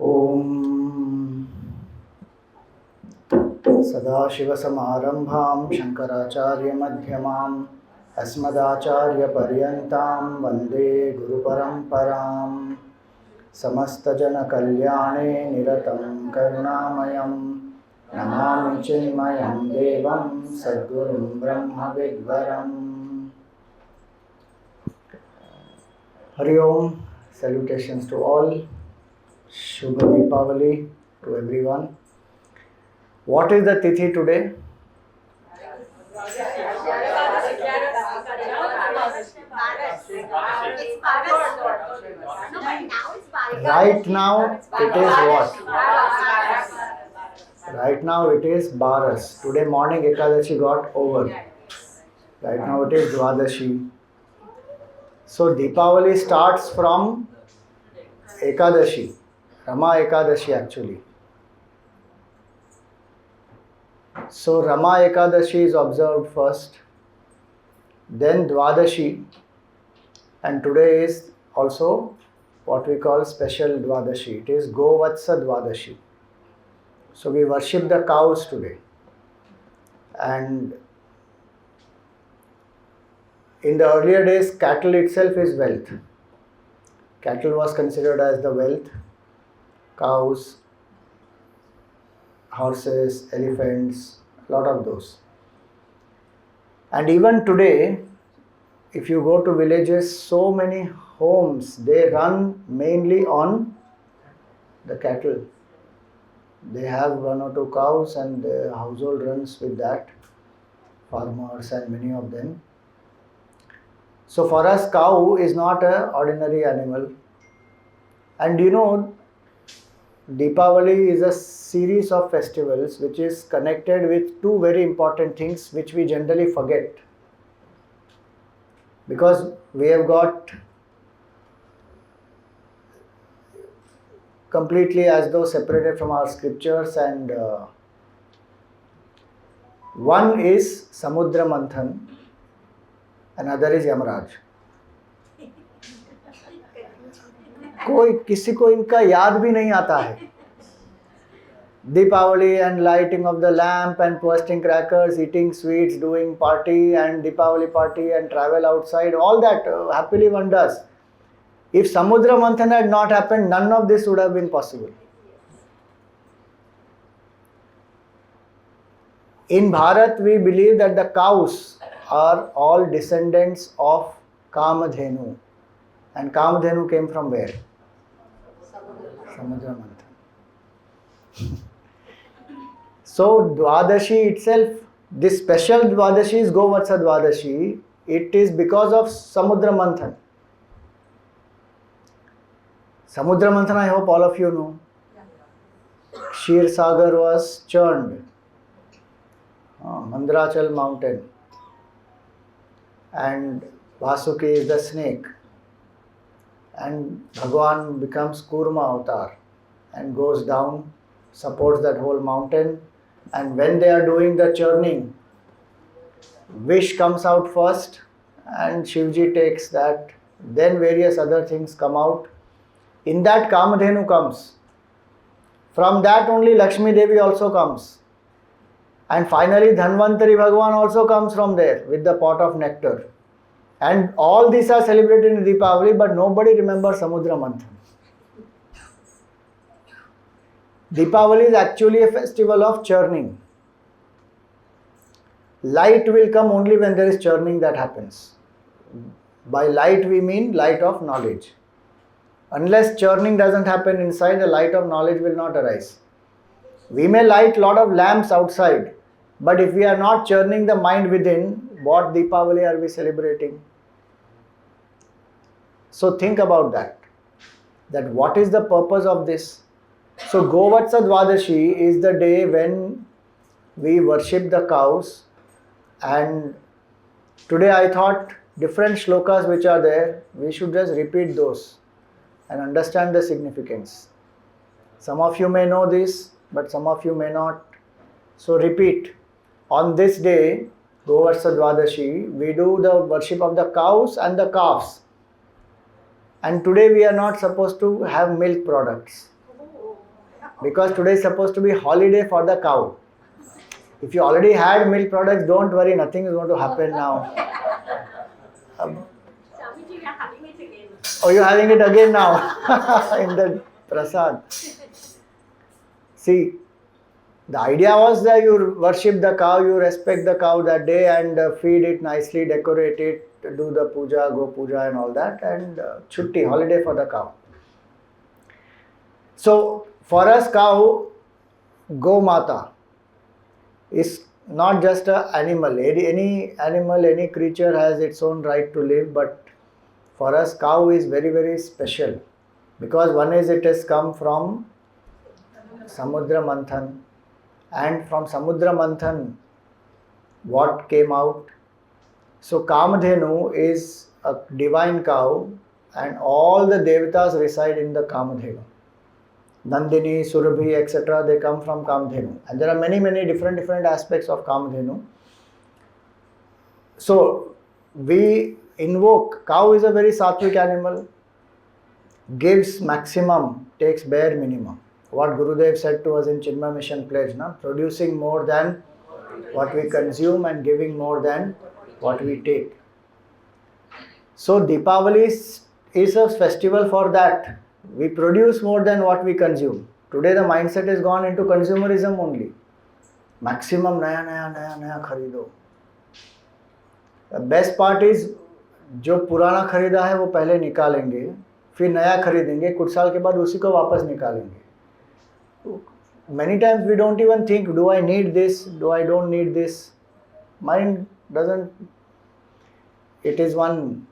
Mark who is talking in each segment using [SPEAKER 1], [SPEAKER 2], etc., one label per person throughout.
[SPEAKER 1] Om Sadashivasamaramбhaಂ Shankaracharya-madhyamam Asmadacharya-paryantam Vande Guru-paramparam Samasta-jana-kalyane Niratam Karunamayam Namami Chinmayam Devam Sadgurum Brahma-vidvaram. Hari Om. Salutations to all. Shubha Deepavali to everyone. What is the Tithi today? Right now it is what? Right now it is Baras. Today morning Ekadashi got over. Right now it is Dwadashi. So Deepavali starts from Ekadashi. Rama Ekadashi actually. So Rama Ekadashi is observed first, then Dwadashi, and today is also what we call special Dwadashi. It is Govatsa Dwadashi. So we worship the cows today. And in the earlier days, cattle itself is wealth. Cattle was considered as the wealth. Cows, horses, elephants, a lot of those. And even today, if you go to villages, so many homes, they run mainly on the cattle. They have 1 or 2 cows and the household runs with that. Farmers and many of them. So for us, cow is not an ordinary animal. And you know, Deepavali is a series of festivals which is connected with 2 very important things which we generally forget. Because we have got completely as though separated from our scriptures, and one is Samudra Manthan, another is Yamaraj. कोई किसी को इनका याद भी नहीं आता है. Deepavali and lighting of the lamp and bursting crackers, eating sweets, doing party and Deepavali party and travel outside, all that happily one does. If Samudra Manthan had not happened, none of this would have been possible. In Bharat, we believe that the cows are all descendants of Kamadhenu. And Kamadhenu came from where? Samudra Manthan. So Dwadashi itself, this special Dwadashi is Govatsa Dwadashi. It is because of Samudra Manthan. Samudra Manthan, I hope all of you know. Kshir Sagar was churned. Mandrachal mountain. And Vasuki is the snake. And Bhagwan becomes Kurma avatar and goes down, supports that whole mountain. And when they are doing the churning, wish comes out first and Shivji takes that. Then various other things come out. In that Kamadhenu comes. From that only Lakshmi Devi also comes. And finally Dhanvantari Bhagwan also comes from there with the pot of nectar. And all these are celebrated in Deepavali, but nobody remembers Samudra Manthan. Deepavali is actually a festival of churning. Light will come only when there is churning that happens. By light we mean light of knowledge. Unless churning doesn't happen inside, the light of knowledge will not arise. We may light lot of lamps outside, but if we are not churning the mind within, what Deepavali are we celebrating? So think about that. That what is the purpose of this? So Govatsa Dwadashi is the day when we worship the cows, and today I thought different shlokas which are there, we should just repeat those and understand the significance. Some of you may know this, but some of you may not. So repeat. On this day, Govatsa Dwadashi, we do the worship of the cows and the calves. And today we are not supposed to have milk products. Because today is supposed to be holiday for the cow. If you already had milk products, don't worry, nothing is going to happen now.
[SPEAKER 2] Swamiji, we are having it again.
[SPEAKER 1] Oh, you're having it again now in the prasad. See, the idea was that you worship the cow, you respect the cow that day and feed it nicely, decorate it, do the puja, go puja and all that, and chutti, holiday for the cow. So, for us, cow, Go Mata, is not just an animal. Any animal, any creature has its own right to live, but for us, cow is very, very special. Because one is it has come from Samudra Manthan, and from Samudra Manthan, what came out? So Kamadhenu is a divine cow, and all the devatas reside in the Kamadhenu. Nandini, Surabhi, etc., they come from Kamadhenu. And there are many, many different aspects of Kamadhenu. So we invoke, cow is a very sattvic animal, gives maximum, takes bare minimum. What Gurudev said to us in Chinmaya Mission Pledge, producing more than what we consume and giving more than what we take. So Deepavali is a festival for that. We produce more than what we consume. Today the mindset has gone into consumerism only. Maximum naya खरीदो. The best part is जो पुराना खरीदा है वो पहले निकालेंगे, फिर नया खरीदेंगे, कुछ साल के बाद उसी को वापस निकालेंगे. Many times we don't even think, do I need this, do I don't need this. Mind doesn't, it is one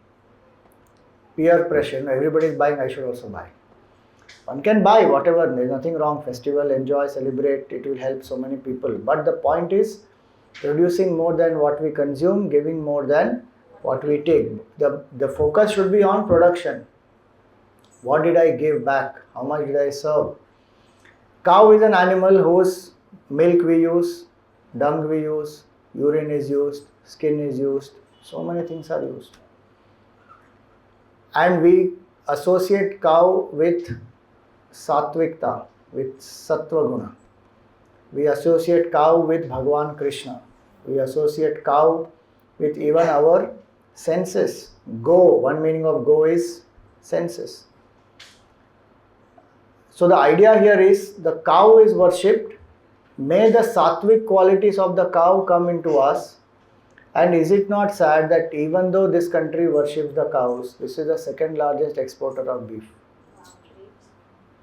[SPEAKER 1] peer pressure. Everybody is buying, I should also buy. One can buy whatever, there is nothing wrong. Festival, enjoy, celebrate, it will help so many people. But the point is, producing more than what we consume, giving more than what we take. The focus should be on production. What did I give back? How much did I serve? Cow is an animal whose milk we use, dung we use, urine is used, skin is used, so many things are used. And we associate cow with Sattvikta, with Sattva Guna. We associate cow with Bhagavan Krishna. We associate cow with even our senses. Go, one meaning of go is senses. So the idea here is the cow is worshipped. May the sattvic qualities of the cow come into us. And is it not sad that even though this country worships the cows, this is the second largest exporter of beef.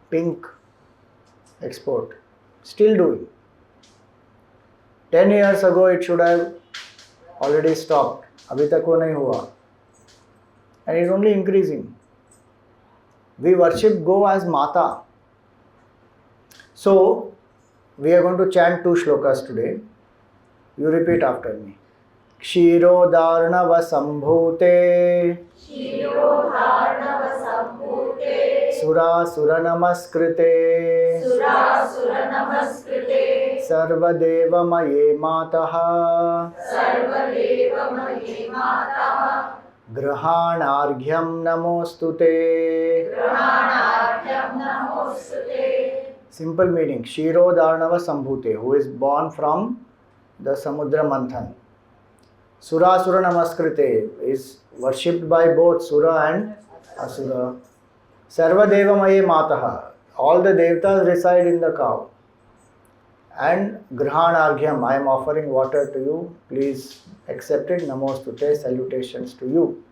[SPEAKER 1] Pink export. Still doing. 10 years ago it should have already stopped. Abhi tak wo nahi hua. And it is only increasing. We worship go as Mata. So, we are going to chant 2 shlokas today. You repeat after me. Kshirodharnava sambhute Surasura namaskrite Sarvadeva maye mataha Grahanarghyam namostute. Simple meaning, Kshirodharnava Sambhute, who is born from the Samudra Manthan. Surasura Namaskrite is worshipped by both Sura and Asura. Sarvadeva Maye Mataha, all the devatas reside in the cow. And Grahanarghyam, I am offering water to you, please accept it. Namostute, salutations to you.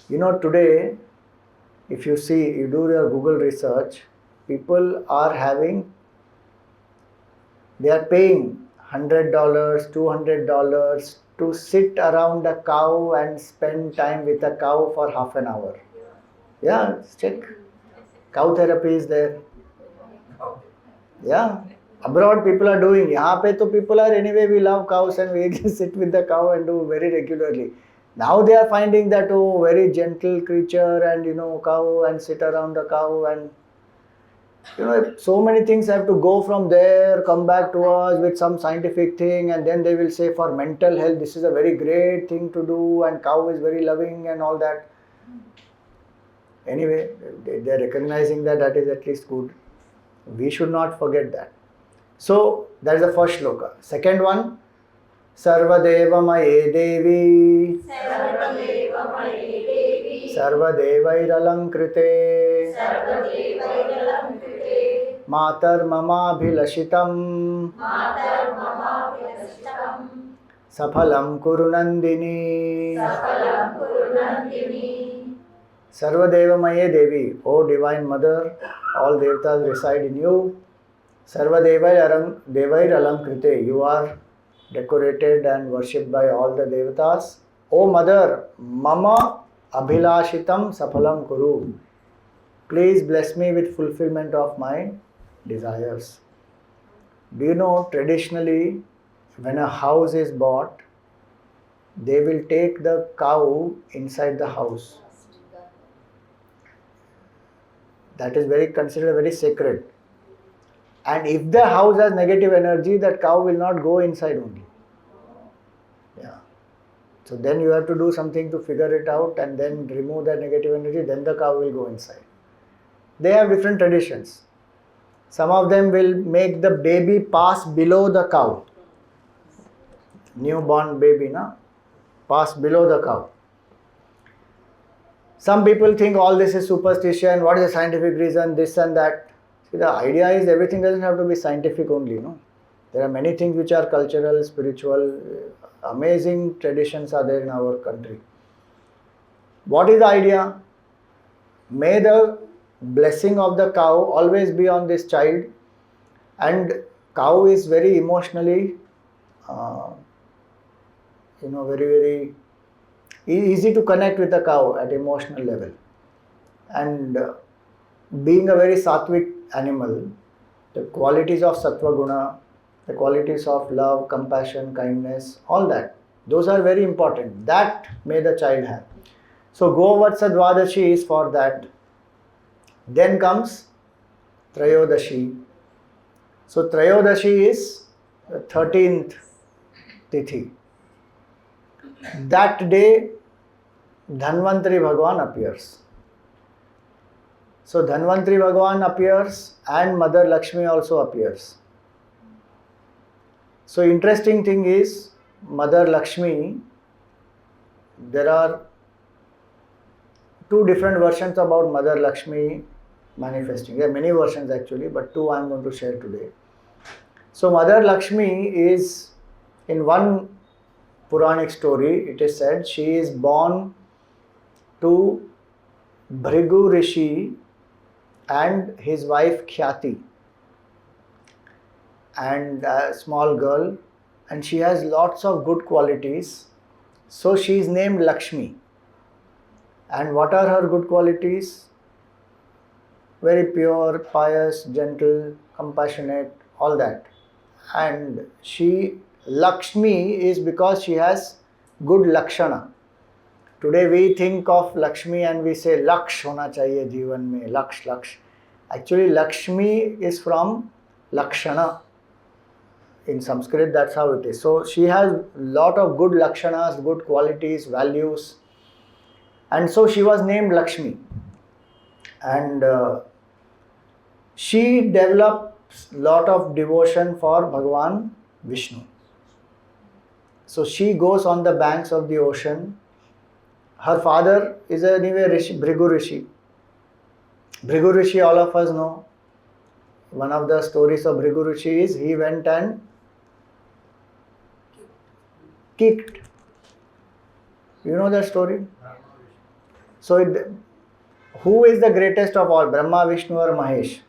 [SPEAKER 1] You know, today, if you see, you do your Google research, people are they are paying $100, $200 to sit around a cow and spend time with a cow for half an hour. Yeah, check. Cow therapy is there. Yeah. Abroad people are doing. Yahan pe to people are anyway, we love cows and we sit with the cow and do very regularly. Now they are finding that, oh, very gentle creature and, cow and sit around the cow and, so many things have to go from there, come back to us with some scientific thing, and then they will say for mental health, this is a very great thing to do and cow is very loving and all that. Anyway, they are recognizing that is at least good. We should not forget that. So that is the first shloka. Second one, Sarvadeva Maye Devi
[SPEAKER 2] सर्वदेवमये Devi
[SPEAKER 1] Sarvadevairalankrite
[SPEAKER 2] सर्वदेवैरलङ्कृते
[SPEAKER 1] Matar Mamabhilashitam
[SPEAKER 2] मातर्ममाभिलषितम्
[SPEAKER 1] Saphalam Kurunandini
[SPEAKER 2] सफलं कुरु Nandini
[SPEAKER 1] Sarvadeva Maye Devi, O Divine Mother, all Devatas reside in you. Sarvadevair Alankrite, you are decorated and worshipped by all the Devatas. O Mother, Mama Abhilashitam Saphalam Kuru, please bless me with fulfillment of my desires. Do you know, traditionally, when a house is bought, they will take the cow inside the house. That is considered very sacred. And if the house has negative energy, that cow will not go inside only. Yeah. So then you have to do something to figure it out and then remove that negative energy, then the cow will go inside. They have different traditions. Some of them will make the baby pass below the cow. Newborn baby, pass below the cow. Some people think all this is superstition, what is the scientific reason, this and that. See, the idea is everything doesn't have to be scientific only, no? There are many things which are cultural, spiritual, amazing traditions are there in our country. What is the idea? May the blessing of the cow always be on this child, and cow is very emotionally, very easy to connect with the cow at emotional level. And being a very sattvic animal, the qualities of Sattva Guna, the qualities of love, compassion, kindness, all that, those are very important. That may the child have. So Govatsa Dvadashi is for that. Then comes Trayodashi. So Trayodashi is the 13th Tithi. That day, Dhanvantari Bhagwan appears. So Dhanvantari Bhagwan appears and Mother Lakshmi also appears. So interesting thing is, Mother Lakshmi, there are two different versions about Mother Lakshmi manifesting. There are many versions actually, but two I am going to share today. So Mother Lakshmi is, in one Puranic story, it is said she is born to Bhrigu Rishi and his wife Khyati, and a small girl, and she has lots of good qualities. So she is named Lakshmi. And what are her good qualities? Very pure, pious, gentle, compassionate, all that. And Lakshmi is because she has good Lakshana. Today we think of Lakshmi and we say Laksh hona chahiye jeevan mein, Laksh. Actually Lakshmi is from Lakshana. In Sanskrit that's how it is. So she has lot of good Lakshanas, good qualities, values. And so she was named Lakshmi. And she develops lot of devotion for Bhagavan Vishnu. So she goes on the banks of the ocean. Her father is anyway Bhrigu Rishi. Bhrigu Rishi, all of us know. One of the stories of Bhrigu Rishi is he went and kicked. You know that story? So who is the greatest of all, Brahma, Vishnu or Mahesh?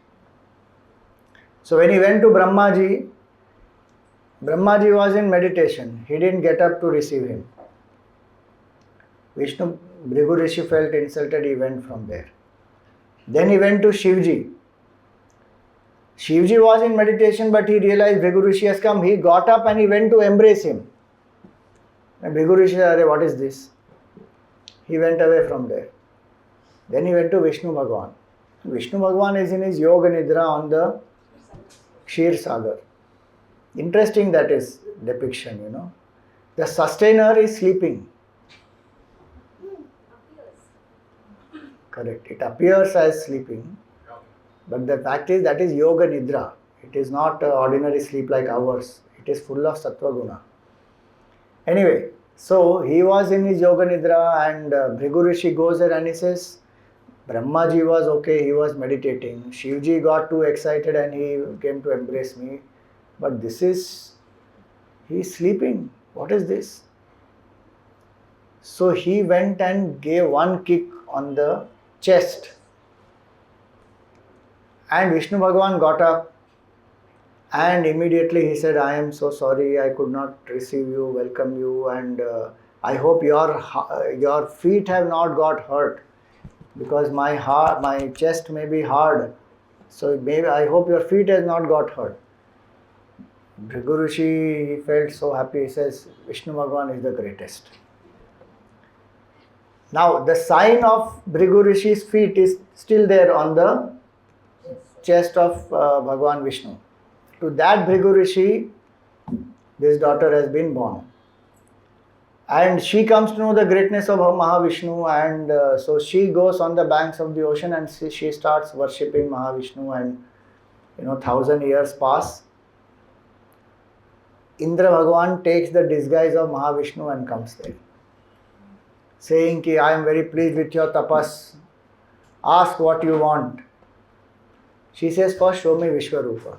[SPEAKER 1] So when he went to Brahmaji was in meditation. He didn't get up to receive him. Bhrigu Rishi felt insulted, he went from there. Then he went to Shivji. Shivji was in meditation, but he realized Bhrigu Rishi has come. He got up and he went to embrace him. And Bhrigu Rishi said, what is this? He went away from there. Then he went to Vishnu Bhagwan. Vishnu Bhagwan is in his Yoga Nidra on the Kshir Sagar. Interesting that is depiction, you know. The sustainer is sleeping. Correct. It appears as sleeping. But the fact is that is yoga nidra. It is not ordinary sleep like ours. It is full of sattva guna. Anyway, so he was in his yoga nidra and Bhrigu Rishi goes there and he says, Brahmaji was okay, he was meditating. Shivji got too excited and he came to embrace me. But this is, he is sleeping. What is this? So he went and gave one kick on the chest. And Vishnu Bhagavan got up and immediately he said, I am so sorry, I could not receive you, welcome you, and I hope your feet have not got hurt, because my chest may be hard, so maybe I hope your feet has not got hurt. Bhrigu Rishi, he felt so happy, he says, Vishnu Bhagavan is the greatest. Now the sign of Bhrigu Rishi's feet is still there on the chest of Bhagavan Vishnu. To that Bhrigu Rishi, this daughter has been born. And she comes to know the greatness of Mahavishnu, and so she goes on the banks of the ocean and she starts worshipping Mahavishnu, and 1,000 years pass. Indra Bhagavan takes the disguise of Mahavishnu and comes there, saying ki I am very pleased with your tapas, ask what you want. She says, first show me Vishwarupa.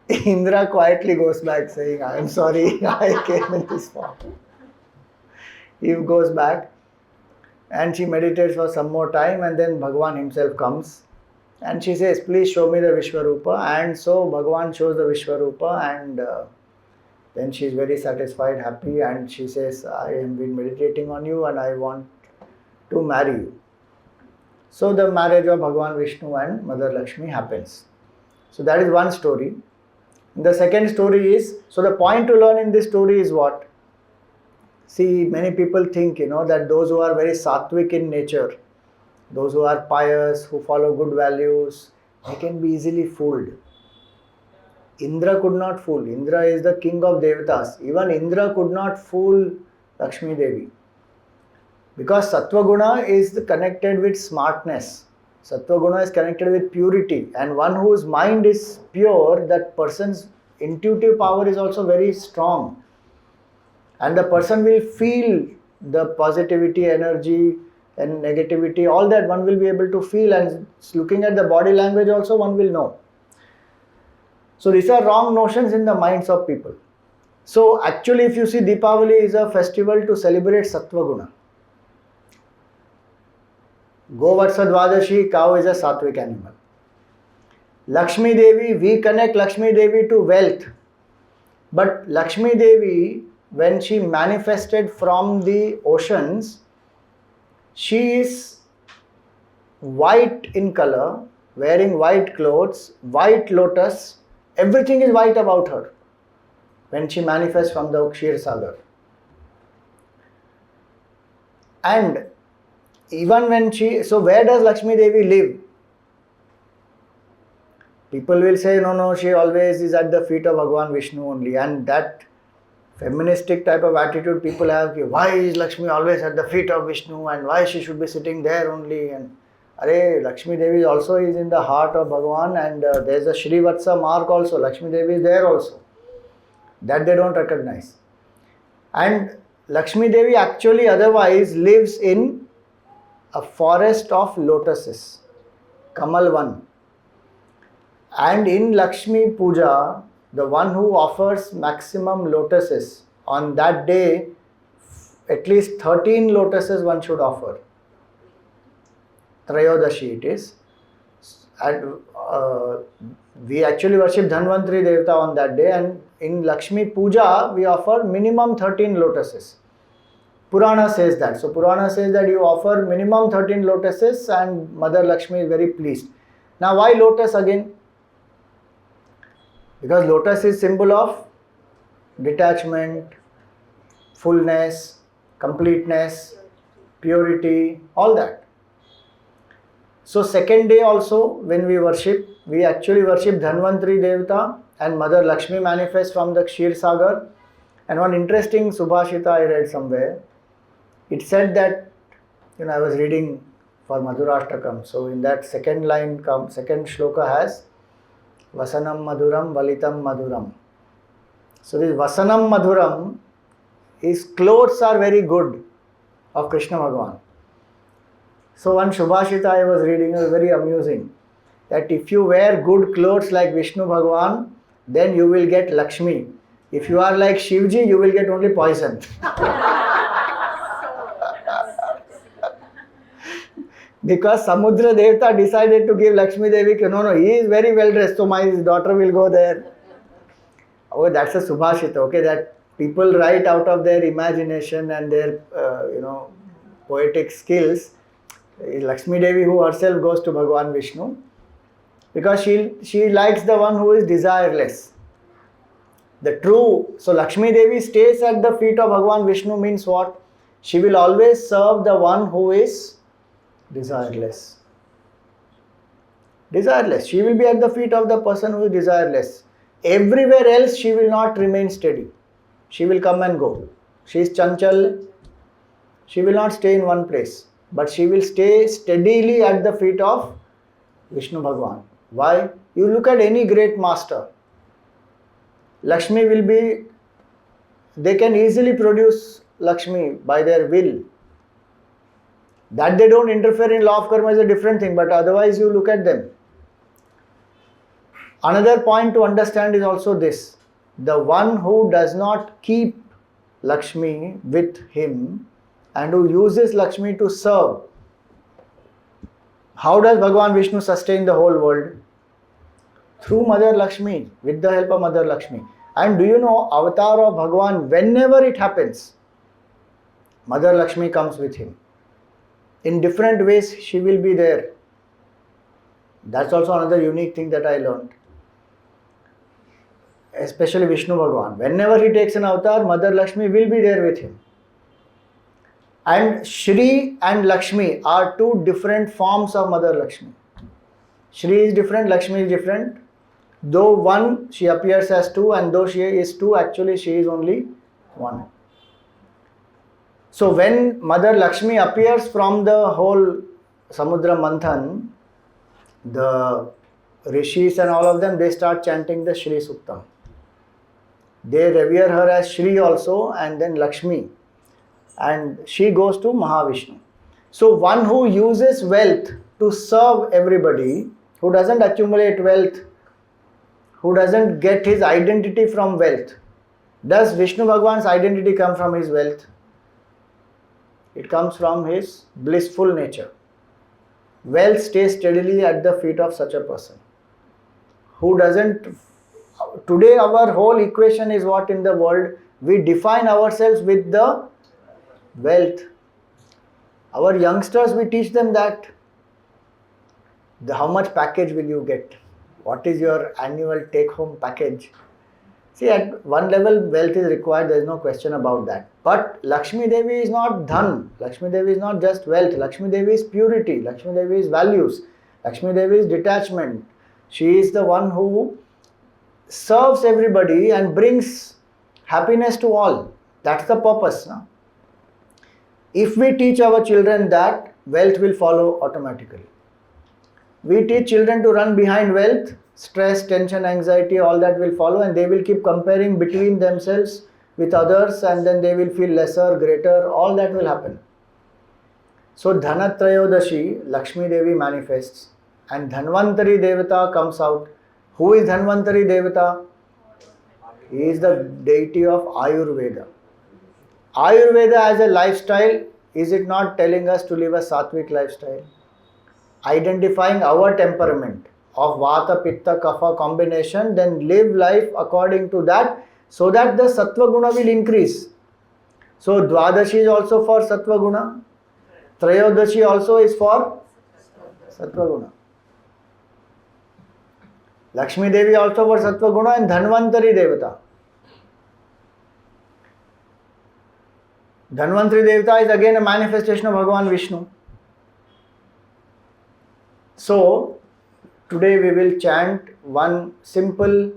[SPEAKER 1] Indra quietly goes back saying, I am sorry, I came in this form. He goes back and she meditates for some more time, and then Bhagavan himself comes and she says, please show me the Vishwarupa. And so Bhagavan shows the Vishwarupa, and then she is very satisfied, happy, and she says, I have been meditating on you and I want to marry you. So the marriage of Bhagavan Vishnu and Mother Lakshmi happens. So that is one story. The second story is, so the point to learn in this story is what? See, many people think, that those who are very sattvic in nature, those who are pious, who follow good values, they can be easily fooled. Indra could not fool. Indra is the king of Devatas. Even Indra could not fool Lakshmi Devi. Because Sattva Guna is connected with smartness. Sattva Guna is connected with purity. And one whose mind is pure, that person's intuitive power is also very strong. And the person will feel the positivity, energy and negativity, all that one will be able to feel, and looking at the body language also one will know. So these are wrong notions in the minds of people. So actually if you see, Deepavali is a festival to celebrate Sattva Guna. Govatsa Dwadashi, cow is a sattvic animal. Lakshmi Devi, we connect Lakshmi Devi to wealth. But Lakshmi Devi, when she manifested from the oceans, she is white in color, wearing white clothes, white lotus, everything is white about her when she manifests from the Kshir Sagar. And even when so where does Lakshmi Devi live? People will say, no, she always is at the feet of Bhagavan Vishnu only. And that feministic type of attitude people have, why is Lakshmi always at the feet of Vishnu and why she should be sitting there only? And Lakshmi Devi also is in the heart of Bhagavan, and there is a Shrivatsa mark also. Lakshmi Devi is there also. That they don't recognize. And Lakshmi Devi actually otherwise lives in a forest of lotuses, Kamalvan. And in Lakshmi Puja, the one who offers maximum lotuses, on that day, at least 13 lotuses one should offer. Trayodashi it is. And we actually worship Dhanvantri Devata on that day, and in Lakshmi Puja, we offer minimum 13 lotuses. Purana says that. So Purana says that you offer minimum 13 lotuses and Mother Lakshmi is very pleased. Now why lotus again? Because lotus is symbol of detachment, fullness, completeness, purity, all that. So second day also when we worship, we actually worship Dhanvantri Devata and Mother Lakshmi manifests from the Kshir Sagar. And one interesting Subhashita I read somewhere. It said that, I was reading for Madhurashtakam. So in that second line, second shloka has Vasanam Madhuram Valitam Madhuram. So this Vasanam Madhuram, his clothes are very good of Krishna Bhagavan. So one Shubhashita I was reading, it was very amusing, that if you wear good clothes like Vishnu Bhagavan, then you will get Lakshmi. If you are like Shivji, you will get only poison. Because Samudra Devta decided to give Lakshmi Devi, no, he is very well dressed, so my daughter will go there. Oh, that's a Subhashita, okay, that people write out of their imagination and their, poetic skills. Lakshmi Devi, who herself goes to Bhagavan Vishnu, because she likes the one who is desireless. So Lakshmi Devi stays at the feet of Bhagavan Vishnu means what? She will always serve the one who is desireless. Desireless. She will be at the feet of the person who is desireless. Everywhere else she will not remain steady. She will come and go. She is chanchal. She will not stay in one place. But she will stay steadily at the feet of Vishnu Bhagavan. Why? You look at any great master. Lakshmi will be, they can easily produce Lakshmi by their will. That they don't interfere in law of karma is a different thing, but otherwise you look at them. Another point to understand is also this. The one who does not keep Lakshmi with him and who uses Lakshmi to serve, how does Bhagavan Vishnu sustain the whole world? Through Mother Lakshmi, with the help of Mother Lakshmi. And do you know, avatar of Bhagavan, whenever it happens, Mother Lakshmi comes with him. In different ways, she will be there. That's also another unique thing that I learned. Especially Vishnu Bhagavan. Whenever he takes an avatar, Mother Lakshmi will be there with him. And Shri and Lakshmi are two different forms of Mother Lakshmi. Shri is different, Lakshmi is different. Though one, she appears as two, and though she is two, actually she is only one. So when Mother Lakshmi appears from the whole Samudra Manthan, the rishis and all of them, they start chanting the Shri Suktam. They revere her as Shri also, and then Lakshmi. And she goes to Mahavishnu. So one who uses wealth to serve everybody, who doesn't accumulate wealth, who doesn't get his identity from wealth. Does Vishnu Bhagavan's identity come from his wealth? It comes from his blissful nature. Wealth stays steadily at the feet of such a person. Who doesn't... Today our whole equation is what in the world? We define ourselves with the wealth. Our youngsters, we teach them that. How much package will you get? What is your annual take-home package? See, at one level, wealth is required, there is no question about that. But Lakshmi Devi is not dhan. Lakshmi Devi is not just wealth. Lakshmi Devi is purity. Lakshmi Devi is values. Lakshmi Devi is detachment. She is the one who serves everybody and brings happiness to all. That's the purpose. No? If we teach our children that, wealth will follow automatically. We teach children to run behind wealth, stress, tension, anxiety, all that will follow, and they will keep comparing between themselves with others, and then they will feel lesser, greater, all that will happen. So Dhanatrayodashi, Lakshmi Devi manifests, and Dhanvantari Devata comes out. Who is Dhanvantari Devata? He is the deity of Ayurveda. Ayurveda as a lifestyle, is it not telling us to live a sattvic lifestyle? Identifying our temperament of Vata, Pitta, Kapha combination, then live life according to that, so that the Sattva Guna will increase. So Dwadashi is also for Sattva Guna. Trayodashi also is for Sattva Guna. Lakshmi Devi also for Sattva Guna, and Dhanvantari Devata. Dhanvantari Devata is again a manifestation of Bhagavan Vishnu. So, today we will chant one simple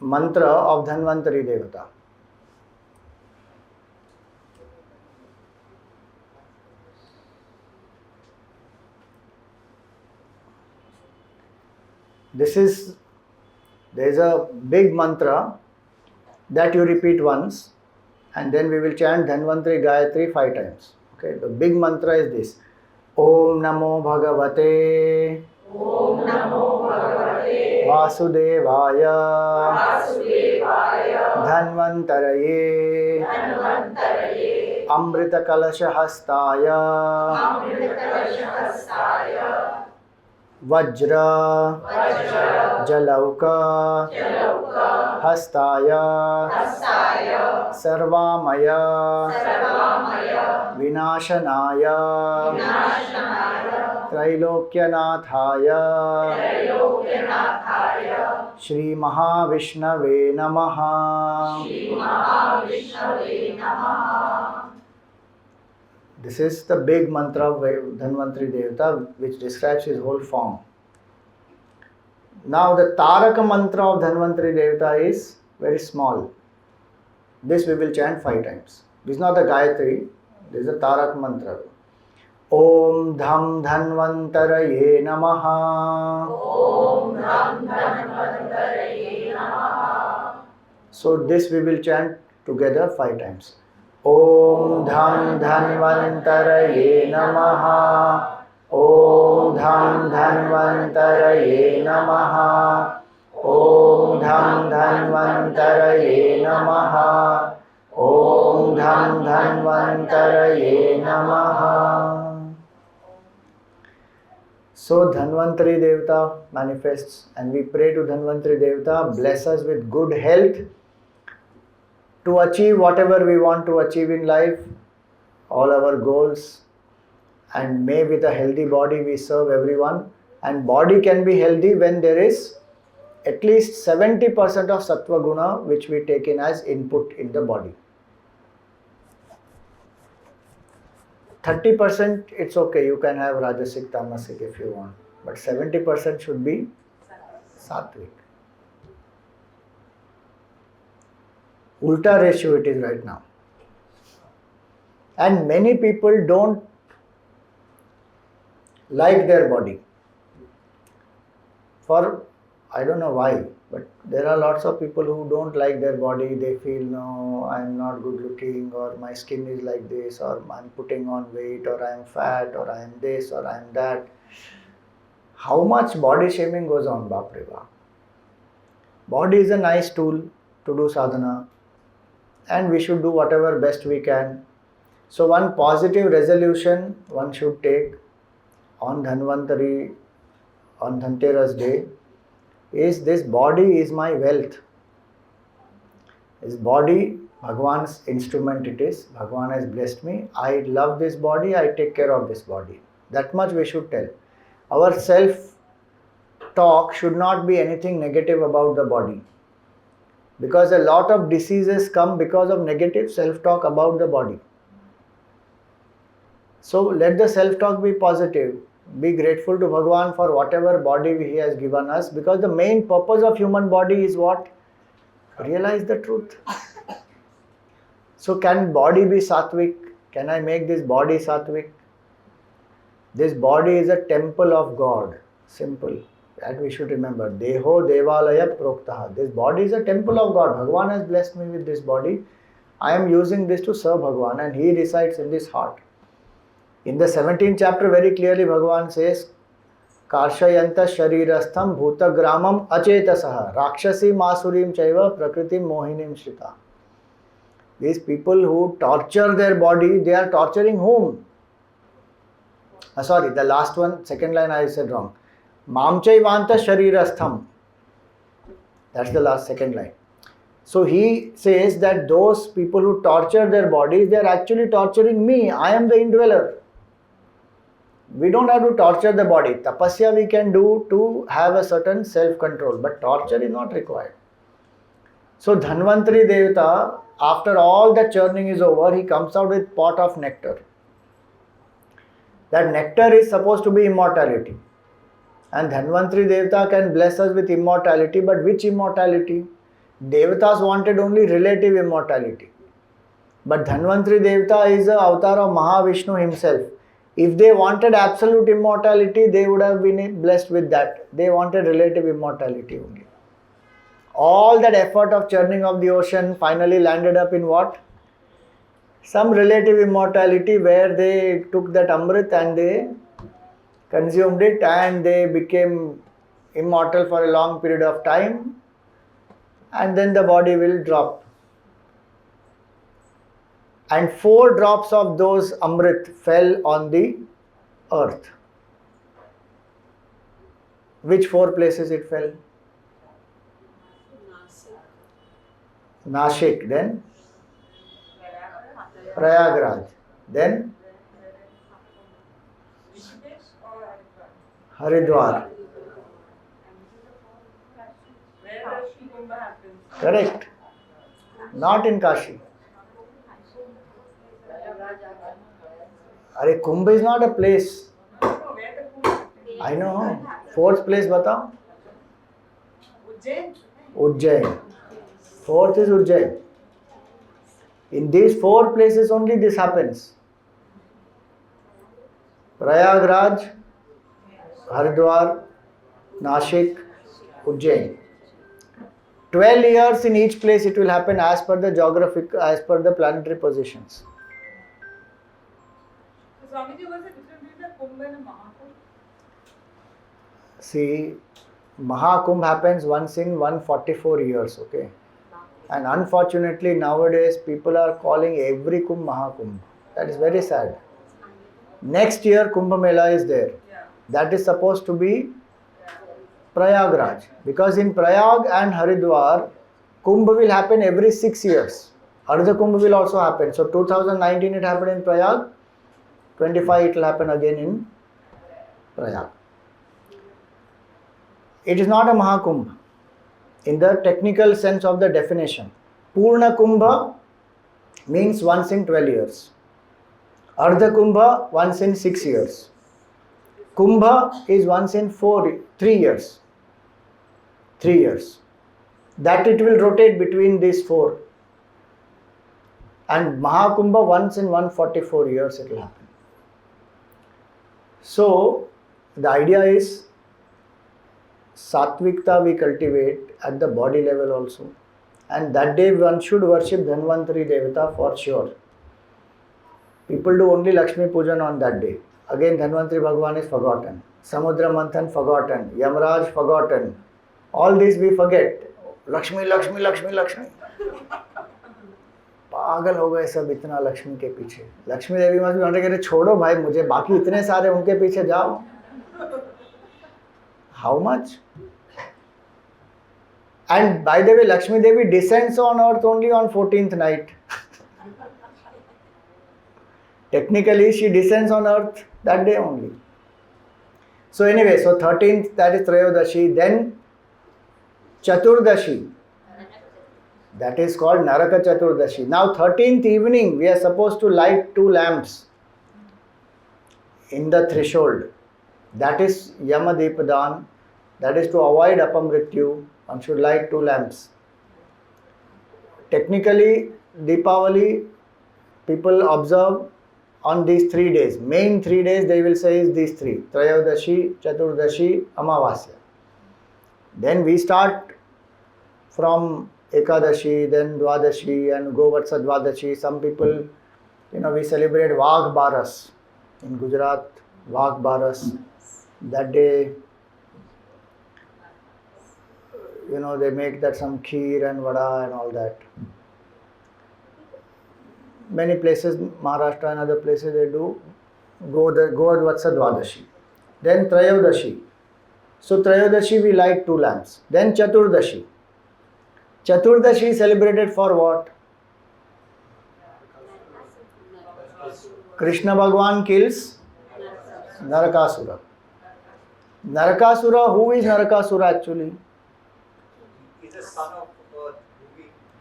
[SPEAKER 1] mantra of Dhanvantari Devata. There is a big mantra that you repeat once, and then we will chant Dhanvantari Gayatri 5 times. Okay, the big mantra is this: Om Namo Bhagavate
[SPEAKER 2] Om Namo Bhagavate
[SPEAKER 1] Vasudevaya
[SPEAKER 2] Vasudevaya
[SPEAKER 1] Dhanvantaraye
[SPEAKER 2] Dhanvantaraye
[SPEAKER 1] Amrita Kalasha Hastaya
[SPEAKER 2] Amritakalashahastaya
[SPEAKER 1] Vajra
[SPEAKER 2] Vajra
[SPEAKER 1] Jalauka
[SPEAKER 2] Jalauka
[SPEAKER 1] Hastaya
[SPEAKER 2] Hastaya
[SPEAKER 1] Sarvamaya
[SPEAKER 2] Sarvamaya
[SPEAKER 1] Vinashanaya
[SPEAKER 2] Vinashanaya
[SPEAKER 1] Trailokyanaathaya
[SPEAKER 2] Trailokanathaya
[SPEAKER 1] Shri Mahavishnave Namaha.
[SPEAKER 2] Shri Mahavishnave Namaha.
[SPEAKER 1] This is the big mantra of Dhanvantari Devata, which describes his whole form. Now the Taraka mantra of Dhanvantari Devata is very small. This we will chant 5 times. This is not the Gayatri, this is the Tarak mantra. Om Dham Dhanvantaraye Namaha.
[SPEAKER 2] Om Dham Dhanvantaraye Namaha.
[SPEAKER 1] So this we will chant together 5 times. Om Dham Dhanvantaraye Namaha. Om Dham Dhanvantaraye Namaha. Om Dham Dhanvantaraye Namaha. Om Dham Dhanvantaraye Namaha. So Dhanvantari Devata manifests, and we pray to Dhanvantari Devata, bless us with good health to achieve whatever we want to achieve in life, all our goals, and may with a healthy body we serve everyone. And body can be healthy when there is at least 70% of Sattva Guna which we take in as input in the body. 30% it's okay, you can have Rajasic, Tamasic if you want, but 70% should be Sattvic. Ulta ratio it is right now. And many people don't like their body. For I don't know why, but there are lots of people who don't like their body. They feel, no, I'm not good looking, or my skin is like this, or I'm putting on weight, or I'm fat, or I'm this, or I'm that. How much body shaming goes on, Baap re Baap. Body is a nice tool to do sadhana, and we should do whatever best we can. So one positive resolution one should take on Dhanvantari, on Dhanteras day, is this body is my wealth. This body, Bhagwan's instrument it is. Bhagwan has blessed me. I love this body, I take care of this body. That much we should tell. Our self-talk should not be anything negative about the body. Because a lot of diseases come because of negative self-talk about the body. So let the self-talk be positive. Be grateful to Bhagwan for whatever body He has given us, because the main purpose of human body is what? Realize the truth. So can body be sattvic? Can I make this body sattvic? This body is a temple of God. Simple. That we should remember. Deho devalaya proktaha. This body is a temple of God. Bhagwan has blessed me with this body. I am using this to serve Bhagwan, and He resides in this heart. In the 17th chapter, very clearly Bhagavan says, Karshayanta sharirastham bhutagramam achetasaha rakshasi masurim chaiva prakritim mohinim shrita. These people who torture their body, they are torturing whom? Sorry, the last one, second line I said wrong. Mamchaivanta sharirastham. That's the last second line. So he says that those people who torture their bodies, they are actually torturing me. I am the indweller. We don't have to torture the body. Tapasya we can do to have a certain self-control, but torture is not required. So Dhanvantari Devata, after all the churning is over, he comes out with pot of nectar. That nectar is supposed to be immortality. And Dhanvantari Devata can bless us with immortality, but which immortality? Devatas wanted only relative immortality. But Dhanvantari Devata is the avatar of Mahavishnu himself. If they wanted absolute immortality, they would have been blessed with that. They wanted relative immortality only. All that effort of churning of the ocean finally landed up in what? Some relative immortality, where they took that Amrit and they consumed it and they became immortal for a long period of time, and then the body will drop. And 4 drops of those Amrit fell on the earth. Which 4 places it fell? Nashik, then Prayagraj, then Haridwar.
[SPEAKER 2] Where the Kumbh happens.
[SPEAKER 1] Correct. Not in Kashi. Are Kumbh is not a place.
[SPEAKER 2] No, where the Kumbh happens.
[SPEAKER 1] I know. 4th place batao.
[SPEAKER 2] Ujjain.
[SPEAKER 1] Ujjain. 4th is Ujjain. In these 4 places only this happens. Prayagraj, Haridwar, Nashik, Ujjain. 12 years in each place it will happen as per the geographic, as per the planetary positions.
[SPEAKER 2] So Swamiji, what's the difference between a Kumbh and a Mahakumbh?
[SPEAKER 1] See, Mahakumbh happens once in 144 years, okay? And unfortunately nowadays people are calling every Kumbh Mahakumbh. That is very sad. Next year Kumbh Mela is there.
[SPEAKER 2] Yeah.
[SPEAKER 1] That is supposed to be Prayagraj. Because in Prayag and Haridwar, Kumbh will happen every 6 years. Ardha Kumbh will also happen. So 2019 it happened in Prayag. 25 it will happen again in Prayag. It is not a Mahakumbh in the technical sense of the definition. Purna Kumbha means once in 12 years. Ardha Kumbha once in 6 years. Kumbha is once in 3 years. 3 years. That it will rotate between these 4. And Mahakumbha once in 144 years it will happen. So, the idea is Sattvikta we cultivate at the body level also. And that day one should worship Dhanvantari Devata for sure. People do only Lakshmi Pujan on that day. Again Dhanvantari Bhagwan is forgotten. Samudra Manthan forgotten. Yamraj forgotten. All this we forget. Lakshmi, Lakshmi, Lakshmi, Lakshmi. पागल हो गए सब इतना लक्ष्मी के पीछे. लक्ष्मी देवी मत भी कहते छोड़ो भाई मुझे, बाकी इतने सारे उनके पीछे जाओ. How much? And by the way, Lakshmi Devi descends on earth only on 14th night. Technically, she descends on earth that day only. So anyway, so 13th, that is Trayodashi. Then Chaturdashi. That is called Naraka Chaturdashi. Now 13th evening, we are supposed to light 2 lamps in the threshold. That is Yama Deepadan. That is to avoid Apamrityu. One should light 2 lamps. Technically, Deepavali, people observe on these 3 days. Main 3 days they will say is these 3. Trayodashi, Chaturdashi, Amavasya. Then we start from Ekadashi, then Dwadashi and Govatsa Dwadashi. Some people, we celebrate Vagh Baras. In Gujarat, Vagh Baras. That day, they make that some kheer and vada and all that. Many places, Maharashtra and other places, they do Govatsa Dwadashi. Then Trayodashi. So Trayodashi we light 2 lamps. Then Chaturdashi. Chaturdashi is celebrated for what? Krishna Bhagwan kills Narakasura. Narakasura, who is Narakasura actually?
[SPEAKER 3] He is the son of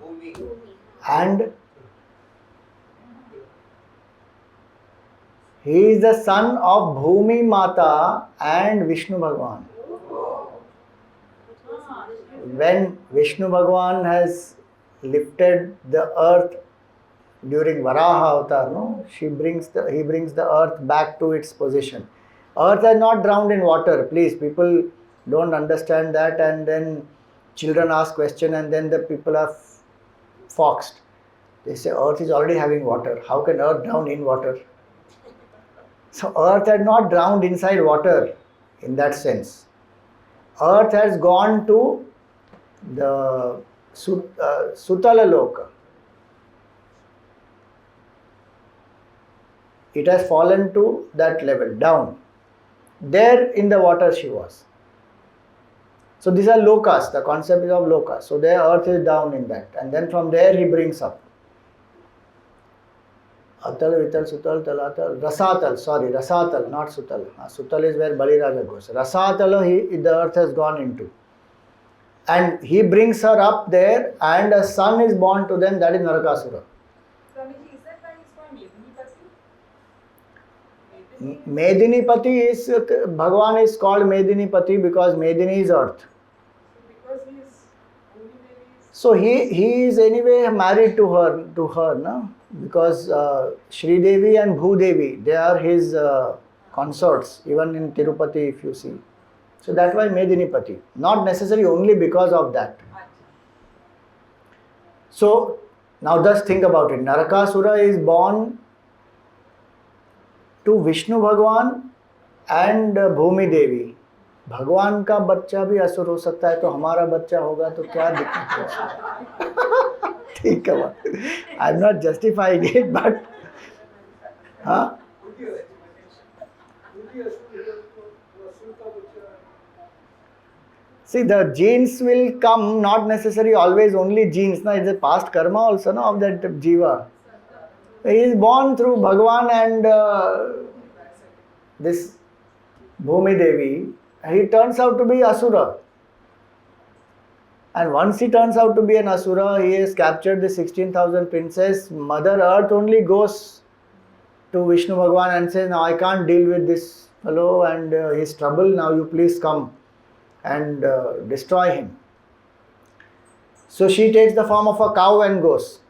[SPEAKER 3] Bhumi.
[SPEAKER 1] And he is the son of Bhumi Mata and Vishnu Bhagwan. When Vishnu Bhagwan has lifted the earth during Varaha avatar, no, he brings the earth back to its position. Earth is not drowned in water. Please, people don't understand that, and then children ask question, and then the people are foxed. They say earth is already having water. How can earth drown in water? So earth had not drowned inside water in that sense. Earth has gone to the Sutala Loka. It has fallen to that level, down. There in the water she was. So these are lokas, the concept is of lokas. So there earth is down in that. And then from there he brings up. Atal, Vital, Sutal, Talatal, Rasatal, sorry, Rasatal, not Sutal. Sutal is where Baliraja goes. Rasatal, the earth has gone into. And he brings her up there, and a son is born to them, that is Narakasura.
[SPEAKER 2] Swamiji, is that why he's called Medinipati?
[SPEAKER 1] Medinipati is, Bhagavan is called Medinipati because Medini is earth.
[SPEAKER 2] Because he is Bhumi Devi is
[SPEAKER 1] So he is anyway married to her, no? Because Sri Devi and Bhu Devi, they are his consorts, even in Tirupati if you see. So that's why Medinipati. Not necessarily only because of that.
[SPEAKER 2] Acha.
[SPEAKER 1] So now just think about it. Narakasura is born to Vishnu Bhagwan and Bhumi Devi. भगवान का बच्चा भी असुर हो सकता है, तो हमारा बच्चा होगा तो क्या दिक्कत है? ठीक है बात. I am not justifying it, but हाँ, see, the genes will come, not necessarily always only genes. No, it's a past karma also, no, of that jiva. He is born through Bhagwan and this Bhumi Devi. He turns out to be Asura. And once he turns out to be an Asura, he has captured the 16,000 princess. Mother Earth only goes to Vishnu Bhagwan and says, now I can't deal with this fellow and his trouble. Now you please come and destroy him. So she takes the form of a cow and goes.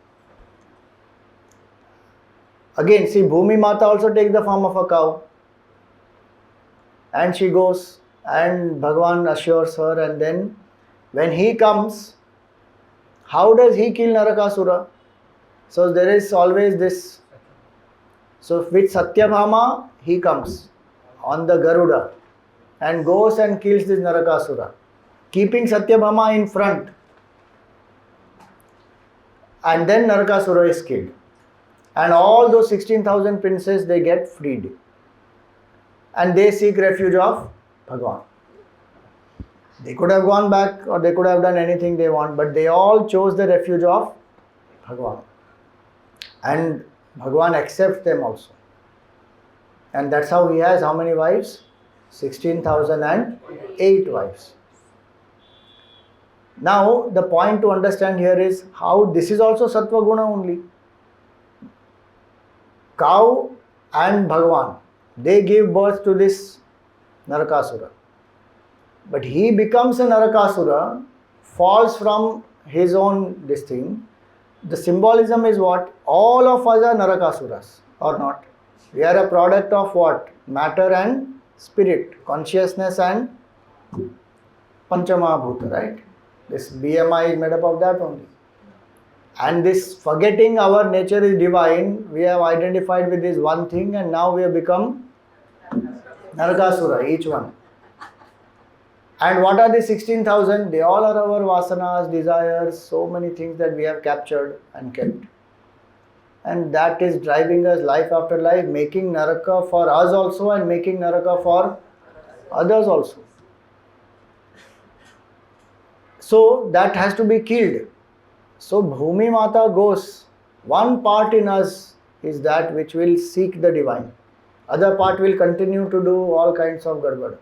[SPEAKER 1] Again, see, Bhumi Mata also takes the form of a cow. And she goes, and Bhagwan assures her, and then when he comes, how does he kill Narakasura? So there is always this. So with Satyabhama, he comes on the Garuda and goes and kills this Narakasura, keeping Satyabhama in front. And then Narakasura is killed. And all those 16,000 princes, they get freed. And they seek refuge of Bhagwan. They could have gone back or they could have done anything they want, but they all chose the refuge of Bhagwan. And Bhagwan accepts them also. And that's how he has how many wives? 16,008 wives. Now, the point to understand here is how this is also Sattva Guna only. Cow and Bhagwan, they give birth to this Narakasura. But he becomes a Narakasura, falls from his own this thing. The symbolism is what? All of us are Narakasuras, or not? We are a product of what? Matter and spirit, consciousness and Panchamahabhuta, right? This BMI is made up of that only. And this forgetting our nature is divine, we have identified with this one thing and now we have become Narakasura, each one. And what are the 16,000? They all are our vasanas, desires, so many things that we have captured and kept. And that is driving us life after life, making Naraka for us also and making Naraka for others also. So that has to be killed. So Bhumi Mata goes, one part in us is that which will seek the divine. Other part will continue to do all kinds of gadbad.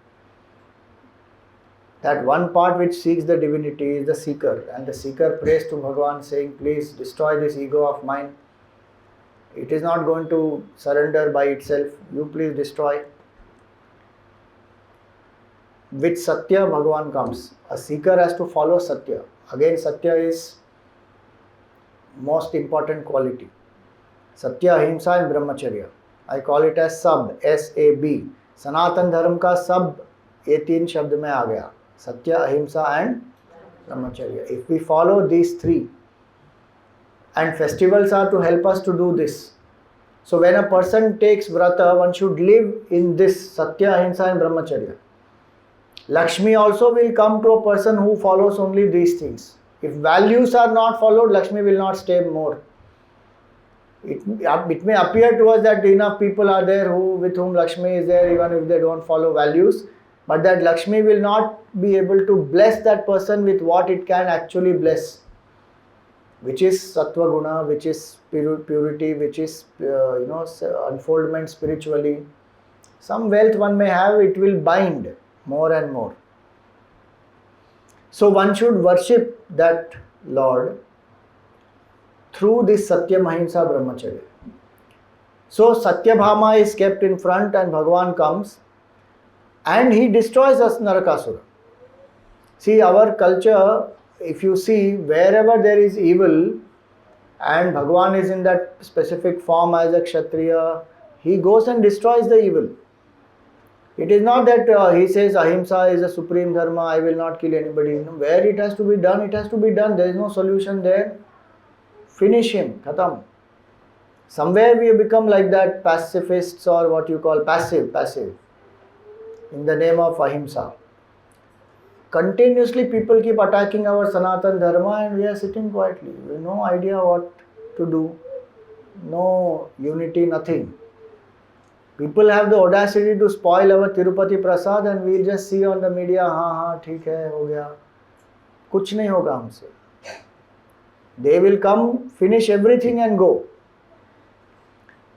[SPEAKER 1] That one part which seeks the divinity is the seeker, and the seeker prays to Bhagavan saying, please destroy this ego of mine. It is not going to surrender by itself. You please destroy. With Satya, Bhagavan comes. A seeker has to follow Satya. Again, Satya is most important quality. Satya, Ahimsa and Brahmacharya. I call it as SAB, S-A-B. सनातन धर्म का सब ये तीन शब्द में आ गया, सत्य, अहिंसा and brahmacharya. If we follow these three, and festivals are to help us to do this. So when a person takes vrata, one should live in this satya, ahimsa and brahmacharya. Lakshmi also will come to a person who follows only these things. If values are not followed, Lakshmi will not stay more. It may appear to us that enough people are there with whom Lakshmi is there even if they don't follow values, but that Lakshmi will not be able to bless that person with what it can actually bless, which is sattva guna, which is purity, which is unfoldment spiritually. Some wealth one may have, it will bind more and more. So one should worship that Lord through this Satyam, Ahimsa, Brahmacharya. So Satyabhama is kept in front and Bhagavan comes and he destroys us Narakasura. See, our culture, if you see, wherever there is evil and Bhagavan is in that specific form as a Kshatriya, he goes and destroys the evil. It is not that he says Ahimsa is a supreme dharma, I will not kill anybody. Where it has to be done, it has to be done. There is no solution there. Finish him, khatam. Somewhere we have become like that, pacifists or what you call passive, in the name of Ahimsa. Continuously people keep attacking our Sanatan Dharma and we are sitting quietly. We have no idea what to do. No unity, nothing. People have the audacity to spoil our Tirupati Prasad and we just see on the media, हाँ ठीक है हो गया. कुछ नहीं होगा हमसे. They will come, finish everything and go.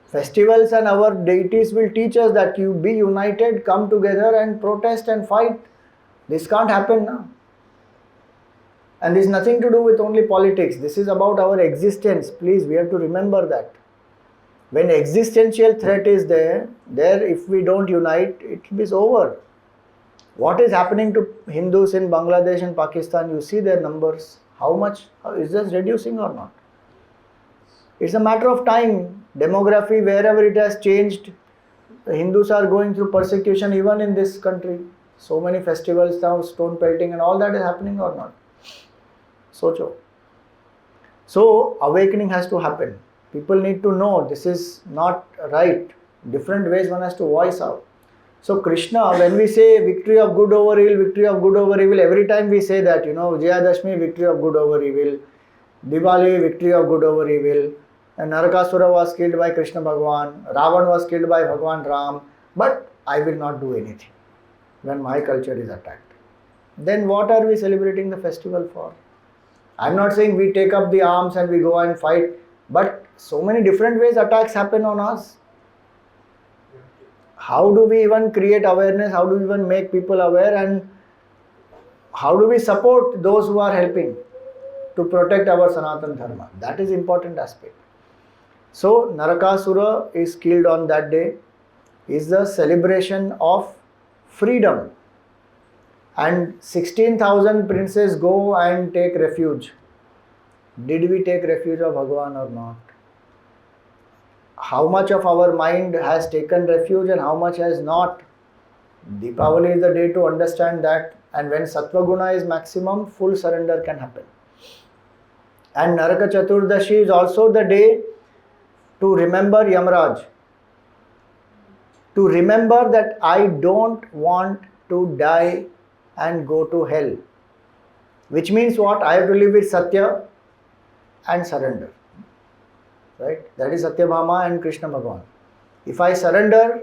[SPEAKER 1] Festivals and our deities will teach us that you be united, come together and protest and fight. This can't happen now. And this is nothing to do with only politics. This is about our existence. Please, we have to remember that. When existential threat is there if we don't unite, it is over. What is happening to Hindus in Bangladesh and Pakistan? You see their numbers. How much is this reducing or not? It's a matter of time. Demography, wherever it has changed, the Hindus are going through persecution even in this country. So many festivals now, stone pelting and all that is happening or not? Socho. So awakening has to happen. People need to know this is not right. Different ways one has to voice out. So Krishna, when we say victory of good over evil, every time we say that, Vijayadashmi, victory of good over evil, Deepaavali, victory of good over evil, and Narakasura was killed by Krishna Bhagavan, Ravan was killed by Bhagavan Ram, but I will not do anything when my culture is attacked. Then what are we celebrating the festival for? I am not saying we take up the arms and we go and fight, but so many different ways attacks happen on us. How do we even create awareness? How do we even make people aware? And how do we support those who are helping to protect our Sanatan Dharma? That is important aspect. So Narakasura is killed on that day, is the celebration of freedom. And 16,000 princes go and take refuge. Did we take refuge of Bhagavan or not? How much of our mind has taken refuge and how much has not? Deepavali is the day to understand that, and when Sattva Guna is maximum, full surrender can happen. And Naraka Chaturdashi is also the day to remember Yamraj. To remember that I don't want to die and go to hell. Which means what? I have to live with Satya and surrender. Right? That is Satyabhama and Krishna Bhagavan. If I surrender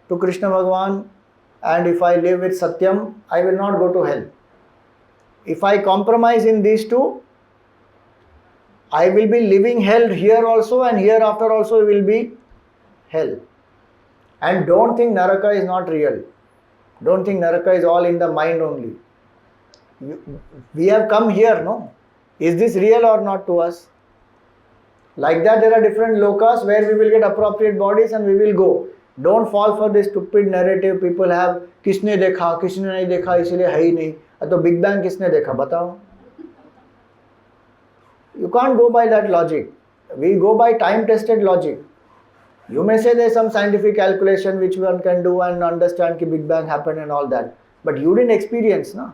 [SPEAKER 1] to Krishna Bhagavan and if I live with Satyam, I will not go to hell. If I compromise in these two, I will be living hell here also and hereafter also will be hell. And don't think Naraka is not real. Don't think Naraka is all in the mind only. We have come here, no? Is this real or not to us? Like that, there are different lokas where we will get appropriate bodies and we will go. Don't fall for this stupid narrative people have. किसने देखा, किसने नहीं देखा, इसलिए है ही नहीं. तो Big Bang किसने देखा, बताओ. You can't go by that logic. we go by time tested logic. You may say there's some scientific calculation which one can do and understand that Big Bang happened and all that, but you didn't experience, no?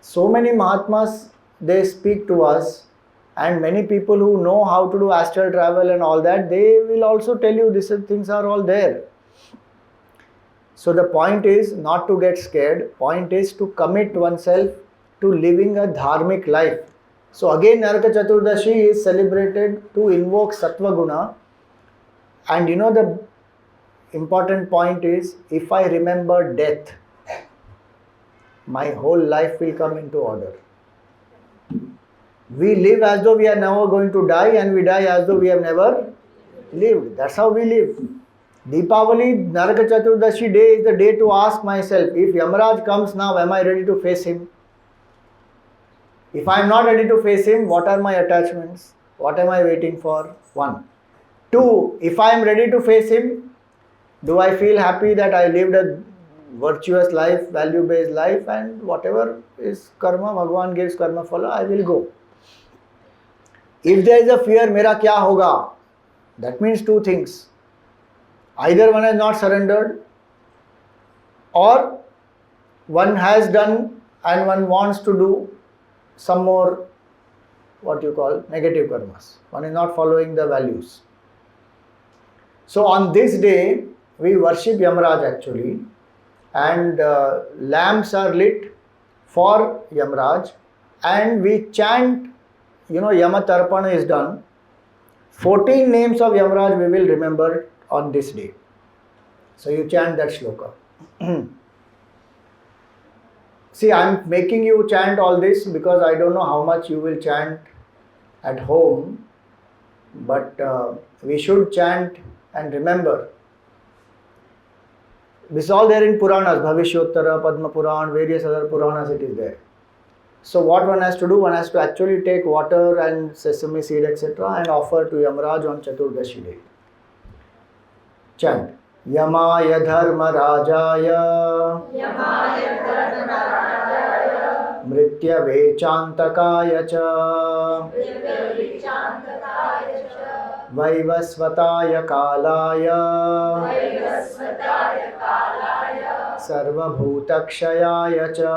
[SPEAKER 1] So many Mahatmas, they speak to us, and many people who know how to do astral travel and all that, they will also tell you these things are all there. So the point is not to get scared, point is to commit oneself to living a dharmic life. So again Naraka Chaturdashi is celebrated to invoke Sattva Guna. And the important point is, if I remember death, my whole life will come into order. We live as though we are never going to die, and we die as though we have never lived. That's how we live. Deepavali, Naraka Chaturdashi day is the day to ask myself, if Yamaraj comes now, am I ready to face him? If I am not ready to face him, what are my attachments? What am I waiting for? 1. 2, if I am ready to face him, do I feel happy that I lived a virtuous life, value-based life, and whatever is karma, Bhagwan gives karma phala, I will go. If there is a fear, mera kya hoga? That means 2 things. Either one has not surrendered, or one has done and one wants to do some more, negative karmas. One is not following the values. So on this day, we worship Yamaraj actually, and lamps are lit for Yamaraj, and we chant, Yama Tarpana is done. 14 names of Yamaraj we will remember on this day. So you chant that shloka. See, I am making you chant all this because I don't know how much you will chant at home, but we should chant and remember. This is all there in Puranas, Bhavishottara, Padma Puran, various other Puranas it is there. So what one has to do, one has to actually take water and sesame seed etc. and offer to Yamaraj on Chaturdashi day. Chant. Yamaya Dharma Rajaya Mrityave Chantakaya Cha Vaivasvataya Kalaya Sarvabhutakshayaya Cha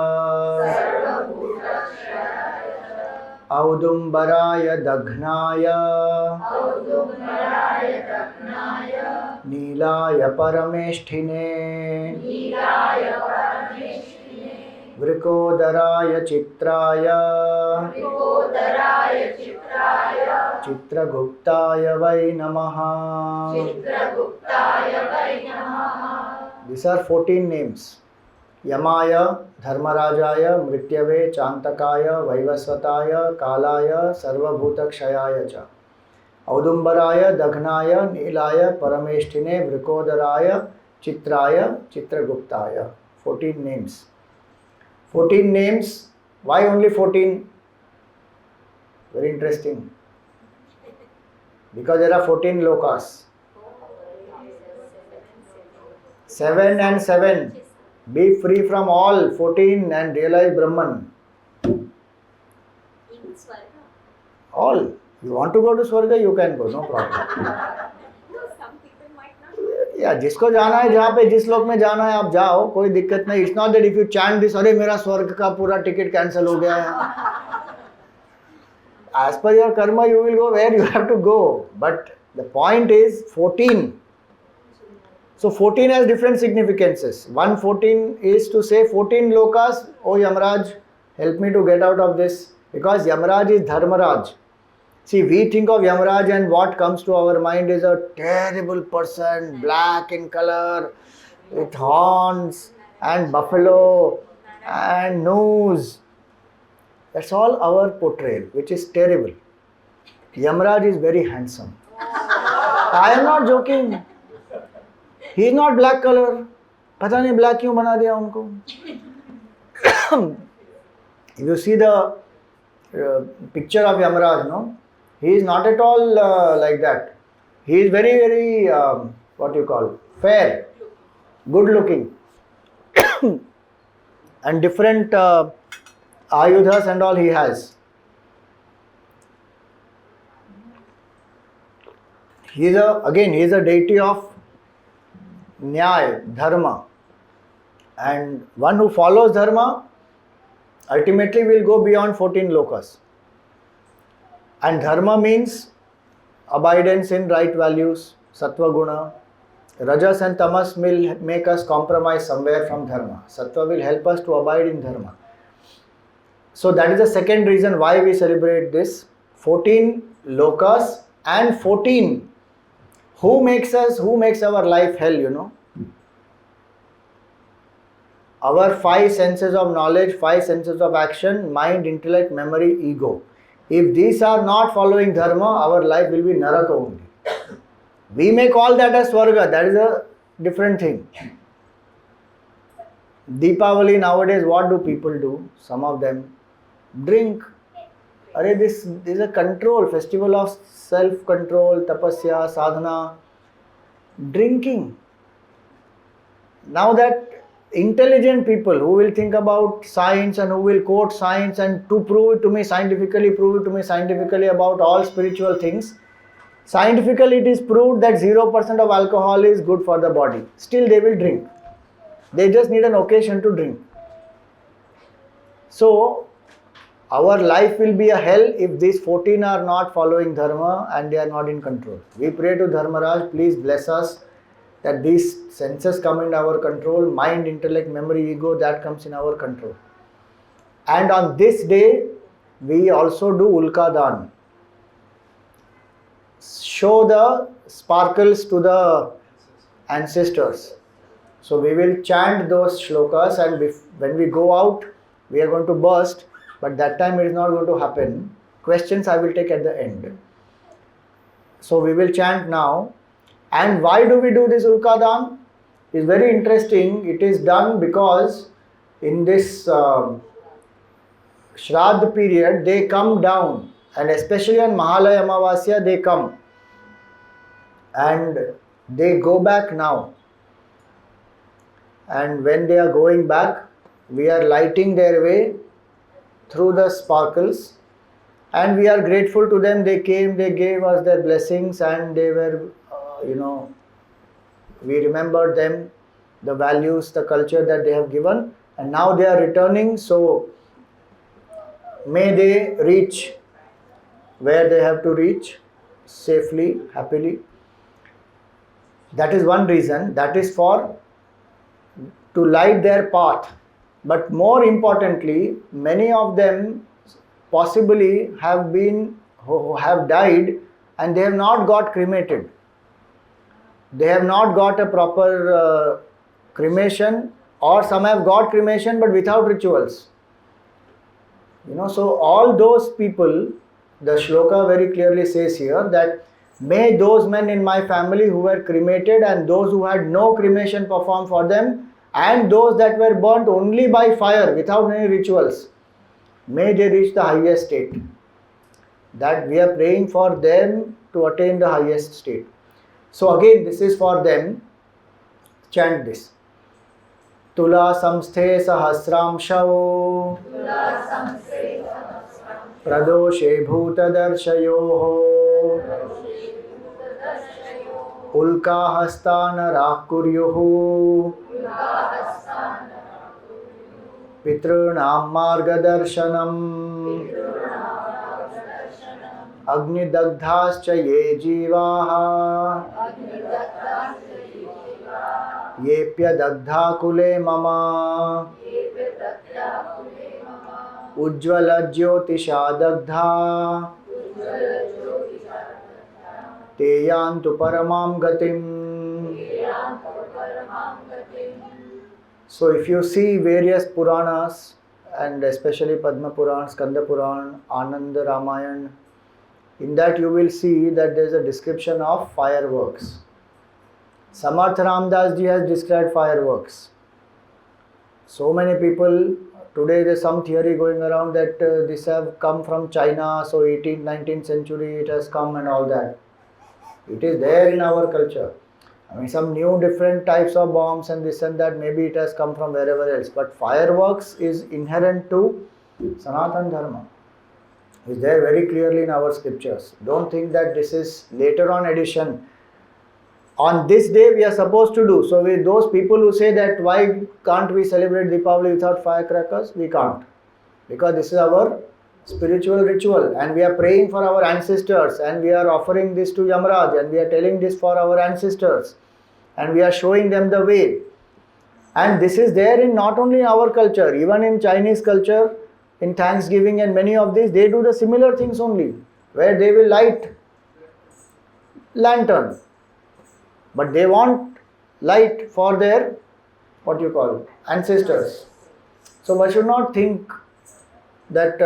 [SPEAKER 1] Audumbaraya Daghnaya Nilaya Paramesthine Vrikodharaya Chitraya Chitraguptaya Vai Namaha. These are 14 names. Yamaya, Dharmarajaya, Mrityave, Chantakaya, Vaivasvataya, Kalaya, Sarvabhutakshayaya Cha. Audumbaraya, Daghnaya, Nilaya, Paramesthine, Vrikodharaya, Chitraya, Chitraguptaya. 14 names. 14 names. Why only 14? Very interesting. Because there are 14 lokas. 7 and 7. Be free from all 14 and realize Brahman. All. You want to go to Swarga, you can go, no problem.
[SPEAKER 2] Some people might not.
[SPEAKER 1] Yeah, जिसको जाना है जहाँ पे जिस लोक में जाना है आप जाओ, कोई दिक्कत नहीं. It's not that if you chant this, अरे मेरा स्वर्ग का पूरा टिकट कैंसिल हो गया है. As per your karma, you will go where you have to go. But the point is 14. So 14 has different significances. 114 is to say 14 lokas, oh Yamaraj, help me to get out of this. Because Yamaraj is Dharmaraj. See, we think of Yamaraj and what comes to our mind is a terrible person, black in color, with horns and buffalo and nose. That's all our portrayal, which is terrible. Yamaraj is very handsome. I am not joking. He is not black color. पता नहीं black क्यों बना दिया उनको. If you see the picture of Yamaraj, no, he is not at all like that. He is very, very fair, good looking, and different ayudhas and all he has. He is a deity of Nyaya, Dharma. And one who follows Dharma ultimately will go beyond 14 lokas. And Dharma means abidance in right values, Sattva Guna. Rajas and Tamas will make us compromise somewhere from Dharma. Sattva will help us to abide in Dharma. So that is the second reason why we celebrate this. 14 lokas and 14. Who makes our life hell, Our 5 senses of knowledge, 5 senses of action, mind, intellect, memory, ego. If these are not following Dharma, our life will be Naraka only. We may call that as Swarga, that is a different thing. Deepavali nowadays, what do people do? Some of them drink. This is a control, festival of self-control, tapasya, sadhana, drinking. Now that intelligent people who will think about science and who will quote science and to prove it to me scientifically about all spiritual things, scientifically it is proved that 0% of alcohol is good for the body. Still they will drink. They just need an occasion to drink. So, our life will be a hell if these 14 are not following Dharma and they are not in control. We pray to Dharmaraj, please bless us that these senses come in our control, mind, intellect, memory, ego, that comes in our control. And on this day, we also do Ulka Dan. Show the sparkles to the ancestors. So we will chant those shlokas, and when we go out, we are going to burst, but that time it is not going to happen. Questions I will take at the end. So we will chant now. And why do we do this Ulka Dan? It's very interesting. It is done because in this Shraddha period, they come down, and especially on Mahalaya Amavasya, they come and they go back now. And when they are going back, we are lighting their way through the sparkles, and we are grateful to them. They came, they gave us their blessings, and they were, we remembered them, the values, the culture that they have given, and now they are returning. So may they reach where they have to reach safely, happily. That is one reason. That is for to light their path. But more importantly, many of them possibly have died and they have not got cremated. They have not got a proper cremation, or some have got cremation but without rituals. So all those people, the shloka very clearly says here that may those men in my family who were cremated and those who had no cremation performed for them, and those that were burnt only by fire without any rituals, may they reach the highest state. That we are praying for them to attain the highest state. So again, this is for them. Chant this. Tula samsthe sahasramshau pradoshe bhutadarshayoho ulka hastana rakuryuhu pitrunam margadarshanam Agnidagdhascha ye jivaha yepya dagdha kule mama ujjvala jyotisha dagdha te yantu paramam gatim. So if you see various Puranas, and especially Padma Puran, Skanda Puran, Ananda Ramayana, in that you will see that there is a description of fireworks. Samarth Ramdas ji has described fireworks. So many people, today there is some theory going around that this have come from China, so 18th, 19th century it has come and all that. It is there in our culture. Some new different types of bombs and this and that, maybe it has come from wherever else. But fireworks is inherent to Sanatana Dharma. It's there very clearly in our scriptures. Don't think that this is later on addition. On this day we are supposed to do. So with those people who say that why can't we celebrate Deepavali without firecrackers? We can't. Because this is our spiritual ritual and we are praying for our ancestors and we are offering this to Yamraj and we are telling this for our ancestors and we are showing them the way. And this is there in not only our culture, even in Chinese culture, in Thanksgiving and many of these, they do the similar things only, where they will light lantern. But they want light for their, what you call, ancestors. So one should not think that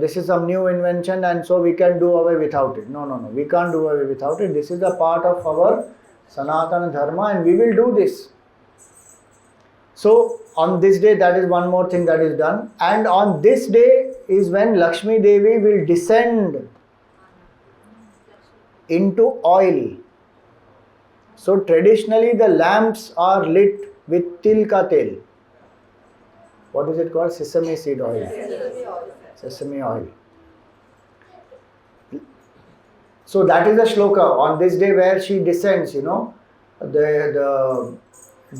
[SPEAKER 1] this is some new invention and so we can do away without it. No, we can't do away without it. This is a part of our Sanatana Dharma and we will do this. So on this day, that is one more thing that is done. And on this day is when Lakshmi Devi will descend into oil. So traditionally the lamps are lit with tilka tel. What is it called? Sesame seed oil. Sesame oil. So that is the shloka on this day where she descends, the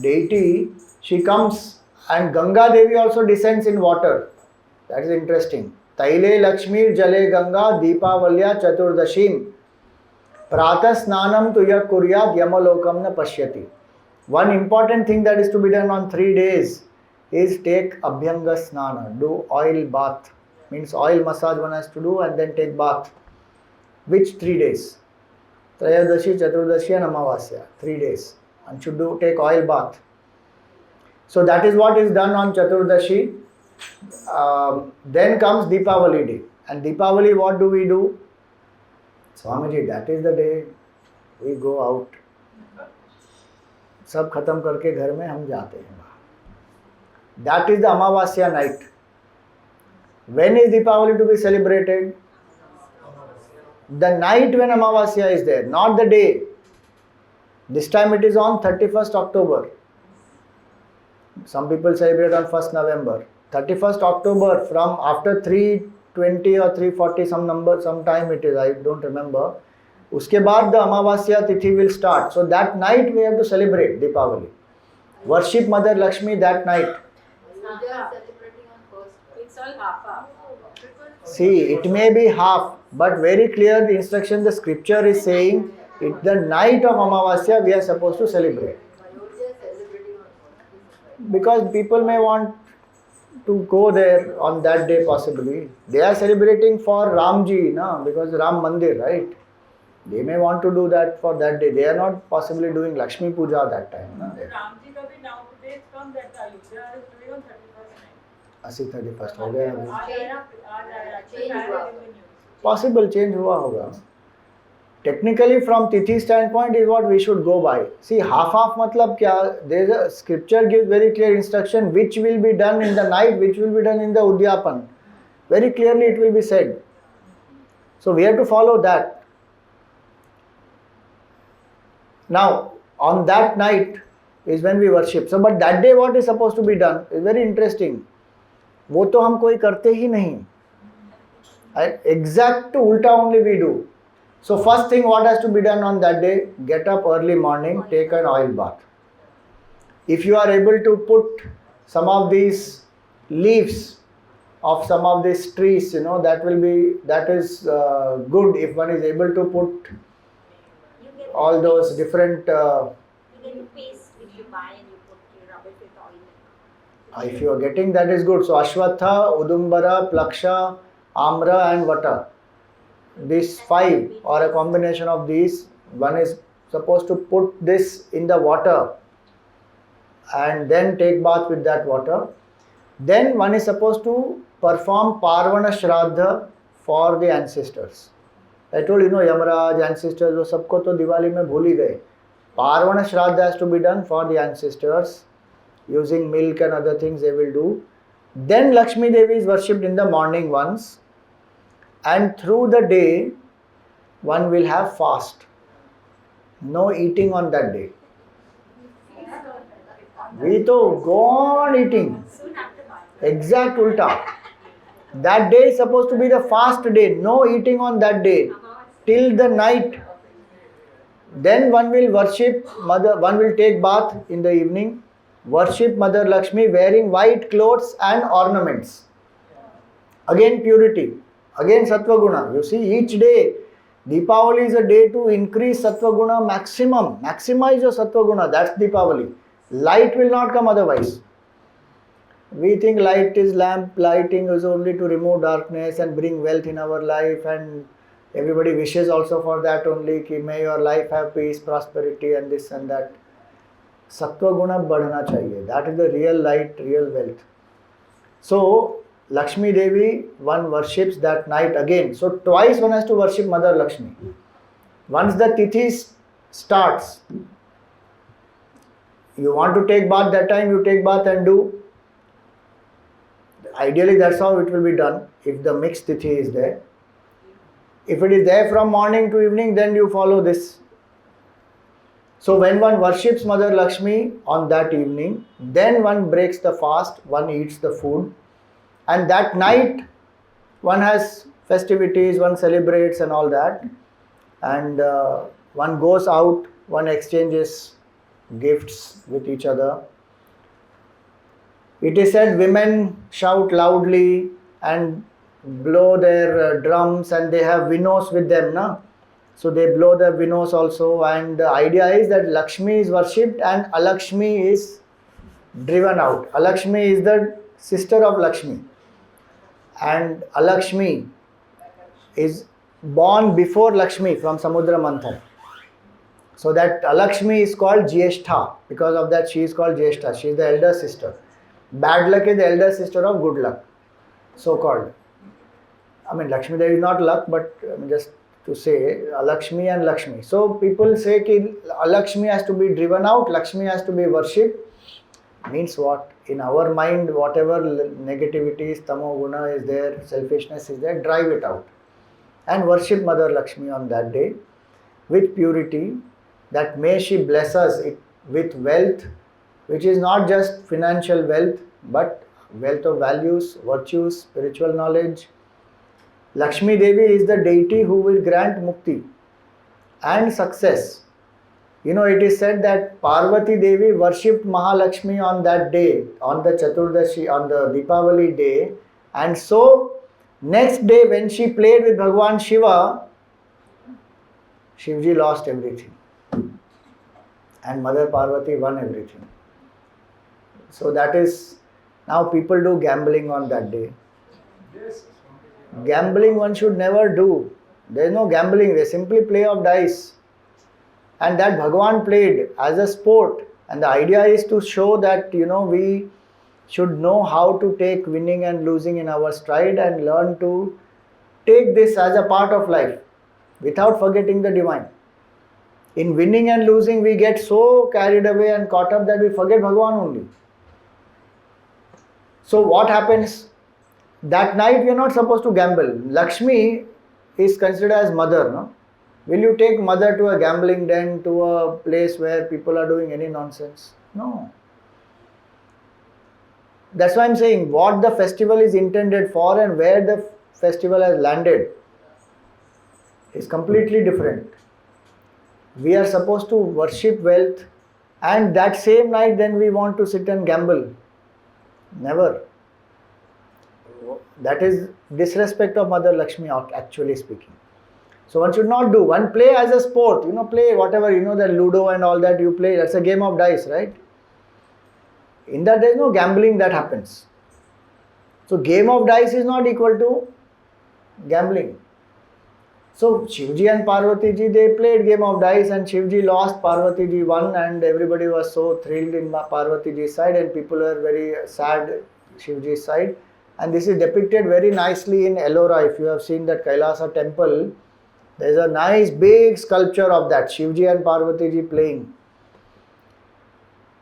[SPEAKER 1] deity, she comes and Ganga Devi also descends in water. That is interesting. Taile Lakshmi Jale Ganga Deepavalya Chaturdashim Prata Snanam Tuya Kuryat Yamalokam Na Pashyati. One important thing that is to be done on 3 days is take Abhyanga Snana, do oil bath. Means oil massage one has to do and then take bath. Which 3 days? Trayadashi, Chaturdashi and Amavasya. 3 days. One should take oil bath. So that is what is done on Chaturdashi. Then comes Deepavali day. And Deepavali, what do we do? Swamiji, that is the day we go out. सब खत्म करके घर में हम जाते हैं. That is the Amavasya night. When is Deepavali to be celebrated? The night when Amavasya is there, not the day. This time it is on 31st October. Some people celebrate on 1st November. 31st October from after 320 or 340 some time it is, I don't remember. Uske baad the Amavasya Tithi will start. So that night we have to celebrate Deepavali. Worship Mother Lakshmi that night.
[SPEAKER 2] It's all half.
[SPEAKER 1] See, it may be half, but very clear the instruction, the scripture is saying, it's the night of Amavasya we are supposed to celebrate. Because people may want to go there on that day possibly. They are celebrating for Ramji, because Ram Mandir, right? They may want to do that for that day. They are not possibly doing Lakshmi Puja that time.
[SPEAKER 4] Ramji ka bhi nowadays from that Ayodhya is doing on 31st night.
[SPEAKER 1] 31st हो गया अभी.
[SPEAKER 4] आज
[SPEAKER 1] Possible change हुआ होगा. Technically from Tithi standpoint is what we should go by. See, half matlab kya? There is a scripture gives very clear instruction which will be done in the night, which will be done in the Udyapan. Very clearly it will be said. So we have to follow that. Now, on that night is when we worship. So, but that day what is supposed to be done is very interesting. वो तो हम कोई करते ही नहीं. Exact ulta only we do. So first thing what has to be done on that day, get up early morning, take an oil bath. If you are able to put some of these leaves of some of these trees, that is good if one is able to put all those different.
[SPEAKER 2] You get paste which you buy and you rub it with oil.
[SPEAKER 1] If you are getting that is good. So Ashwatha, Udumbara, Plaksha, Amra and Vata. These 5 or a combination of these, one is supposed to put this in the water and then take bath with that water. Then one is supposed to perform Parvana Shraddha for the ancestors. I told Yamaraj, ancestors, wo sabko to Diwali mein bhul hi gaye. Parvana Shraddha has to be done for the ancestors. Using milk and other things they will do. Then Lakshmi Devi is worshipped in the morning once. And through the day, one will have fast. No eating on that day. We to go on eating. Exact ulta. That day is supposed to be the fast day, no eating on that day till the night. Then one will worship Mother, one will take bath in the evening, worship Mother Lakshmi wearing white clothes and ornaments. Again purity, again Sattva Guna. You see, each day, Deepavali is a day to increase Sattva Guna maximum. Maximize your Sattva Guna, that's Deepavali. Light will not come otherwise. We think light is lamp, lighting is only to remove darkness and bring wealth in our life, and everybody wishes also for that only, ki may your life have peace, prosperity and this and that. Sattva Guna badhna chahiye. That is the real light, real wealth. So, Lakshmi Devi, one worships that night again. So, twice one has to worship Mother Lakshmi. Once the tithi starts, you want to take bath, that time you take bath and do. Ideally, that's how it will be done if the mixed tithi is there. If it is there from morning to evening, then you follow this. So when one worships Mother Lakshmi on that evening, then one breaks the fast, one eats the food, and that night one has festivities, one celebrates and all that, and one goes out, one exchanges gifts with each other. It is said women shout loudly and blow their drums, and they have winnows with them, na? So they blow the winnows also, and the idea is that Lakshmi is worshipped and Alakshmi is driven out. Alakshmi is the sister of Lakshmi, and Alakshmi is born before Lakshmi from Samudra Manthan. So that Alakshmi is called Jyeshtha. Because of that she is called Jyeshtha. She is the elder sister. Bad luck is the elder sister of good luck, so called. I mean, Lakshmi Devi is not luck, but just to say Lakshmi and Lakshmi. So people say ki Lakshmi has to be driven out, Lakshmi has to be worshipped. Means what? In our mind, whatever negativities, tamo guna is there, selfishness is there, drive it out. And worship Mother Lakshmi on that day with purity, that may she bless us with wealth, which is not just financial wealth, but wealth of values, virtues, spiritual knowledge. Lakshmi Devi is the deity who will grant mukti and success. You know, it is said that Parvati Devi worshipped Mahalakshmi on that day, on the Chaturdashi, on the Deepavali day, and so next day when she played with Bhagwan Shiva, Shivji lost everything and Mother Parvati won everything. So that is, now people do gambling on that day. Gambling one should never do. There is no gambling, they simply play of dice. And that Bhagwan played as a sport. And the idea is to show that, you know, we should know how to take winning and losing in our stride and learn to take this as a part of life without forgetting the divine. In winning and losing, we get so carried away and caught up that we forget Bhagwan only. So what happens? That night we are not supposed to gamble. Lakshmi is considered as mother, no? Will you take mother to a gambling den, to a place where people are doing any nonsense? No. That's why I'm saying what the festival is intended for and where the festival has landed is completely different. We are supposed to worship wealth, and that same night then we want to sit and gamble. Never. That is disrespect of Mother Lakshmi, actually speaking. So one should not do. One play as a sport, you know, play whatever, you know, the Ludo and all that you play, that's a game of dice, right? In that there is no gambling that happens. So game of dice is not equal to gambling. So Shivji and Parvati ji, they played game of dice and Shivji lost, Parvati ji won, and everybody was so thrilled in Parvati ji's side and people were very sad Shivji's side. And this is depicted very nicely in Ellora. If you have seen that Kailasa temple, there is a nice big sculpture of that, Shivji and Parvati ji playing.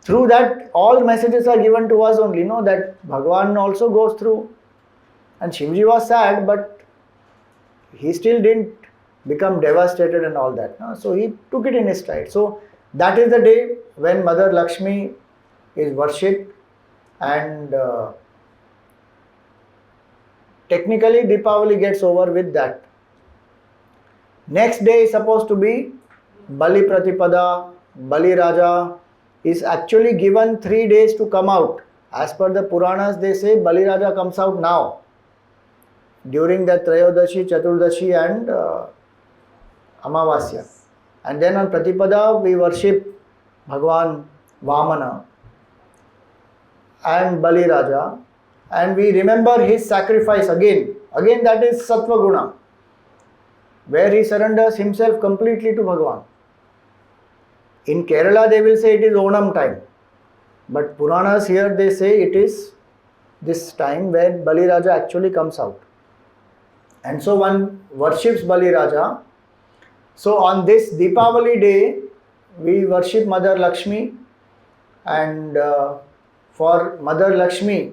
[SPEAKER 1] Through that, all messages are given to us only, no, that Bhagwan also goes through. And Shivji was sad, but he still didn't become devastated and all that. No? So he took it in his stride. So that is the day when Mother Lakshmi is worshipped, and technically Deepavali gets over with that. Next day is supposed to be Bali Pratipada. Bali Raja is actually given 3 days to come out. As per the Puranas, they say Bali Raja comes out now, during the Trayodashi, Chaturdashi and Amavasya. And then on Pratipada, we worship Bhagwan Vamana and Bali Raja, and we remember his sacrifice again. Again, that is Sattva Guna, where he surrenders himself completely to Bhagwan. In Kerala, they will say it is Onam time, but Puranas here they say it is this time where Bali Raja actually comes out. And so one worships Bali Raja. So on this Deepavali day, we worship Mother Lakshmi, and for Mother Lakshmi,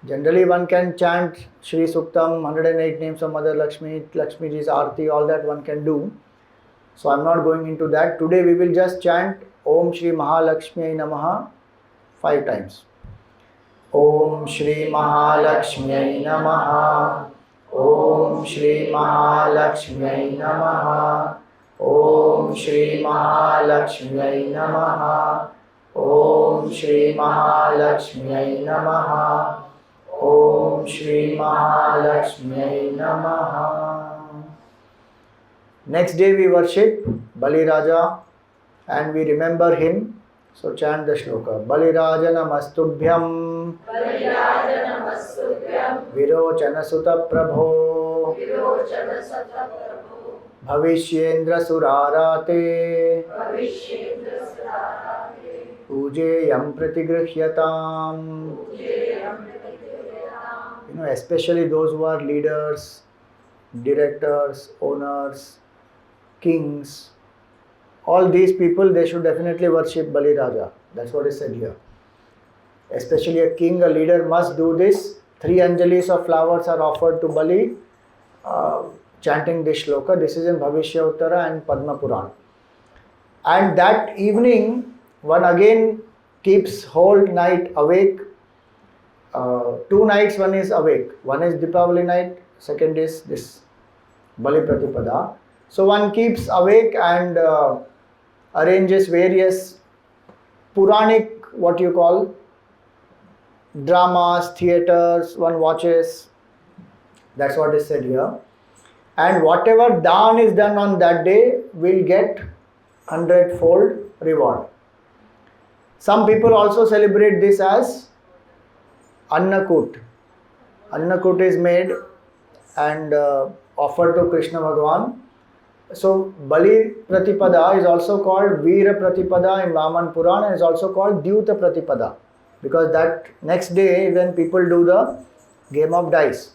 [SPEAKER 1] generally one can chant Shri Suktam, 108 names of Mother Lakshmi, Lakshmi Ji's Aarti, all that one can do. So I'm not going into that. Today we will just chant Om Shri Mahalakshmi Namaha 5 times. Om Shri Mahalakshmi Namaha. Om Shri Mahalakshmi Namaha. Om Shri Mahalakshmi Namaha. Om Shri Mahalakshmi Namaha. Om Shri Mahalakshmi Namaha. Next day we worship Bali Raja and we remember him. So chant the shloka. Bali Raja Namastubhyam.
[SPEAKER 2] Bali Raja Namastubhyam.
[SPEAKER 1] Virochana Sutta Prabho.
[SPEAKER 2] Virochana Sutta Prabho.
[SPEAKER 1] Bhavishyendra Surarate.
[SPEAKER 2] Bhavishyendra Surarate.
[SPEAKER 1] Pujeyam Pratigruhyatam.
[SPEAKER 2] Pujeyam Pratigruhyatam.
[SPEAKER 1] Especially those who are leaders, directors, owners, kings, all these people, they should definitely worship Bali Raja. That's what is said here. Especially a king, a leader must do this. 3 anjalis of flowers are offered to Bali, chanting this shloka. This is in Bhavishya Uttara and Padma Puran. And that evening, one again keeps whole night awake. 2 nights one is awake. One is Deepavali night, second is this Bali Pratipada. So one keeps awake and arranges various Puranic, what you call, dramas, theatres, one watches. That's what is said here. And whatever dan is done on that day will get 100-fold reward. Some people also celebrate this as Annakut. Annakut is made and offered to Krishna Bhagavan. So Bali Pratipada is also called Veera Pratipada in Vaman Puran and is also called Dyuta Pratipada, because that next day when people do the game of dice.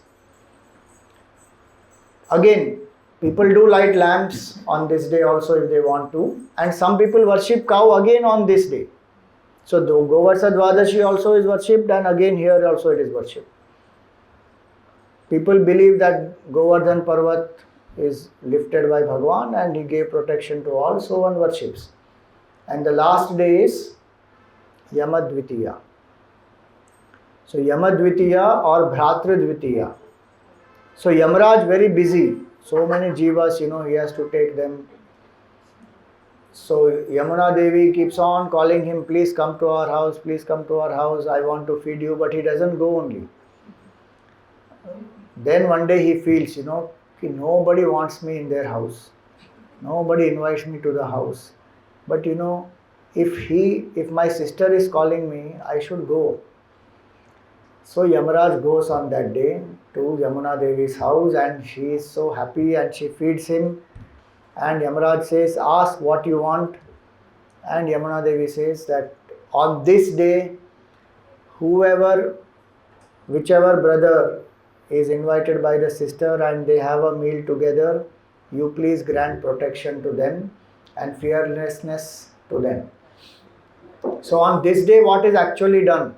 [SPEAKER 1] Again, people do light lamps on this day also if they want to, and some people worship cow again on this day. So the Govarsa Dwadashi also is worshipped, and again here also it is worshipped. People believe that Govardhan Parvat is lifted by Bhagwan and he gave protection to all, so one worships. And the last day is Yamadvitiya. So Yamadvitiya or Bhratradvitiya. So Yamaraj very busy. So many jivas, he has to take them. So Yamuna Devi keeps on calling him, please come to our house, please come to our house, I want to feed you, but he doesn't go only. Then one day he feels, nobody wants me in their house. Nobody invites me to the house. But if my sister is calling me, I should go. So Yamaraj goes on that day to Yamuna Devi's house and she is so happy and she feeds him. And Yamaraj says, ask what you want. And Yamuna Devi says that on this day, whichever brother is invited by the sister and they have a meal together, you please grant protection to them and fearlessness to them. So on this day, what is actually done?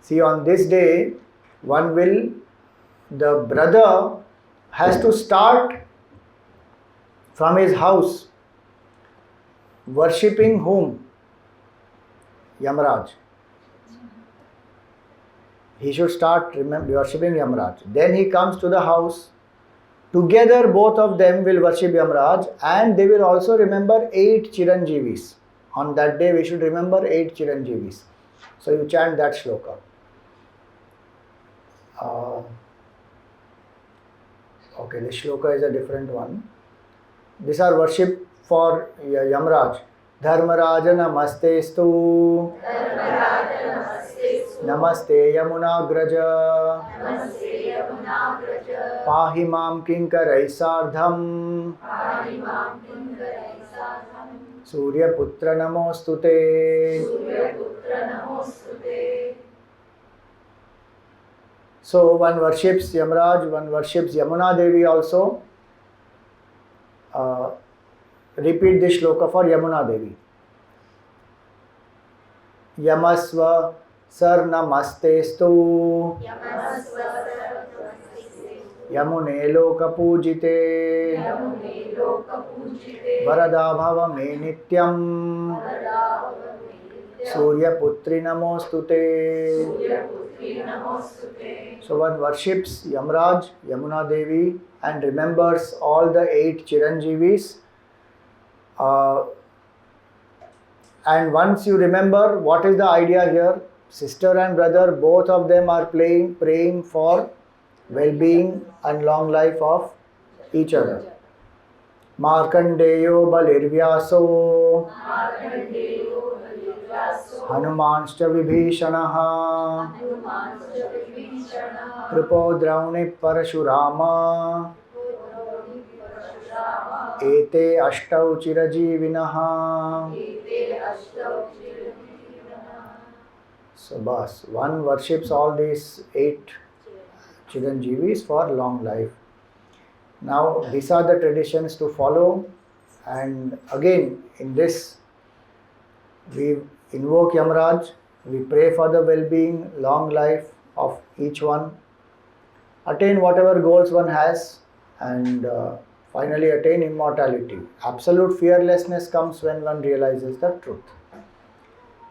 [SPEAKER 1] See, on this day, the brother has to start from his house worshipping whom? Yamaraj. he should start worshipping Yamaraj. Then he comes to the house. Together, both of them will worship Yamaraj, and they will also remember 8 Chiranjeevis. On that day, we should remember 8 Chiranjeevis. So you chant that shloka. Okay, this shloka is a different one. These are worship for Yamaraj. Dharmaraja namastestu. Namaste Yamunagraja. Pahi mam kinkarai sardham. Surya putra namostute. So one worships Yamaraj, one worships Yamuna Devi also. Repeat this shloka for Yamuna Devi. Yamasva sarnamastestu. Yamune loka pujite. Varada bhava me nityam. Surya putri namostute. So one worships Yamaraj, Yamuna Devi, and remembers all the 8 Chiranjeevis. And once you remember, what is the idea here? Sister and brother, both of them are praying for well-being and long life of each other. Markandeyo balirvyaso. Hanumanscha vibhishanaha. Kripo drauni parashurama. Ete ashtau chirajivinaha. So bas, one worships all these 8 Chiranjeevis for long life. Now these are the traditions to follow, and again in this we invoke Yamaraj, we pray for the well-being, long life of each one, attain whatever goals one has, and finally attain immortality. Absolute fearlessness comes when one realizes the truth.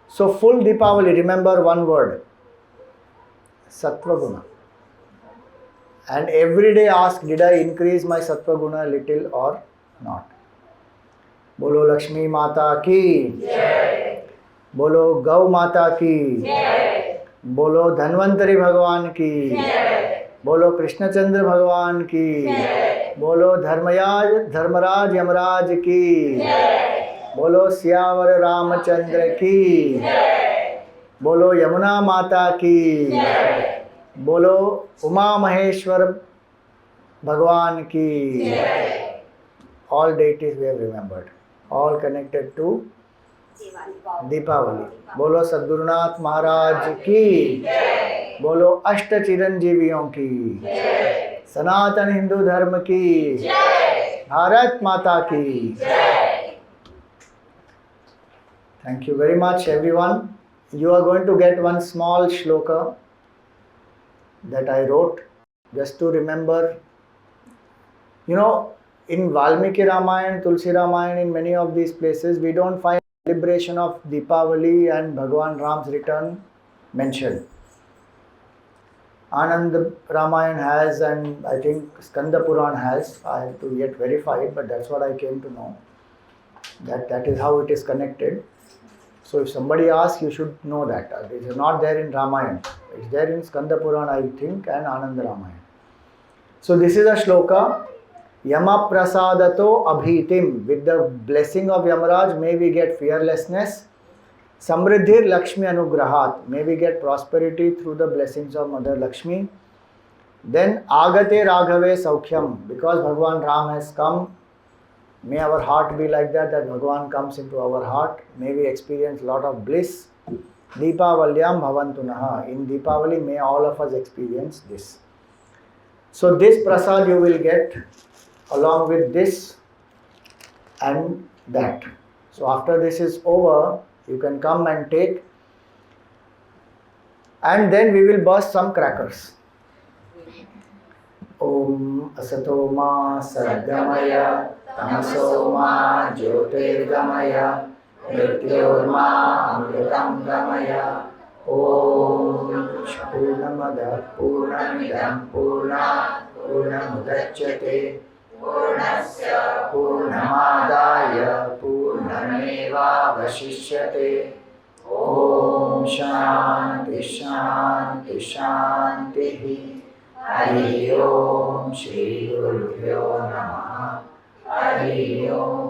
[SPEAKER 1] So full Deepavali, remember one word, Sattva Guna. And every day ask, did I increase my Sattva Guna a little or not? Bolo Lakshmi Mata ki Jai. Bolo Gau Mata ki Jai. Bolo Dhanvantari Bhagwan ki Jai. Bolo Krishna Chandra Bhagwan ki Jai. Bolo Dharmaraj Yamaraj ki Jai. Bolo Syavar Ramachandra ki Jai. Bolo Yamuna Mata ki Jai. बोलो उमा महेश्वर भगवान की जय. All deities we have remembered, all connected to Deepavali. बोलो सद्गुरुनाथ महाराज की जय. बोलो अष्ट चिरंजीवियों की जय. सनातन हिंदू धर्म की जय. भारत माता की जय. Thank you very much everyone. You are going to get one small shloka that I wrote just to remember. You know, in Valmiki Ramayana, Tulsi Ramayana, in many of these places, we don't find celebration of Deepavali and Bhagwan Ram's return mentioned. Anand Ramayana has, and I think Skanda Puran has. I have to yet verify it, but that's what I came to know. That is how it is connected. So if somebody asks, you should know that. It is not there in Ramayana. It's there in Skanda Puran, I think, and Ananda Ramayana. So this is a shloka. Yama prasadato abhitim. With the blessing of Yamaraj, may we get fearlessness. Samriddhir Lakshmi anugrahat. May we get prosperity through the blessings of Mother Lakshmi. Then agate raghave saukhyam. Because Bhagwan Ram has come, may our heart be like that Bhagwan comes into our heart. May we experience lot of bliss. Deepavalyam bhavantunaha. In Deepavali, may all of us experience this. So this prasad you will get along with this and that. So after this is over, you can come and take, and then we will burst some crackers. Om asato ma sadgamaya tamaso ma jyotirgamaya mrityorma amritam gamaya Om Purnamada Purnamidam Purnat Purnamudachyate Purnamadaya Purnameva Vashishyate. Om Shanti Shanti Shanti. Hari Om Shri Gurubhyo Namaha. Hari Om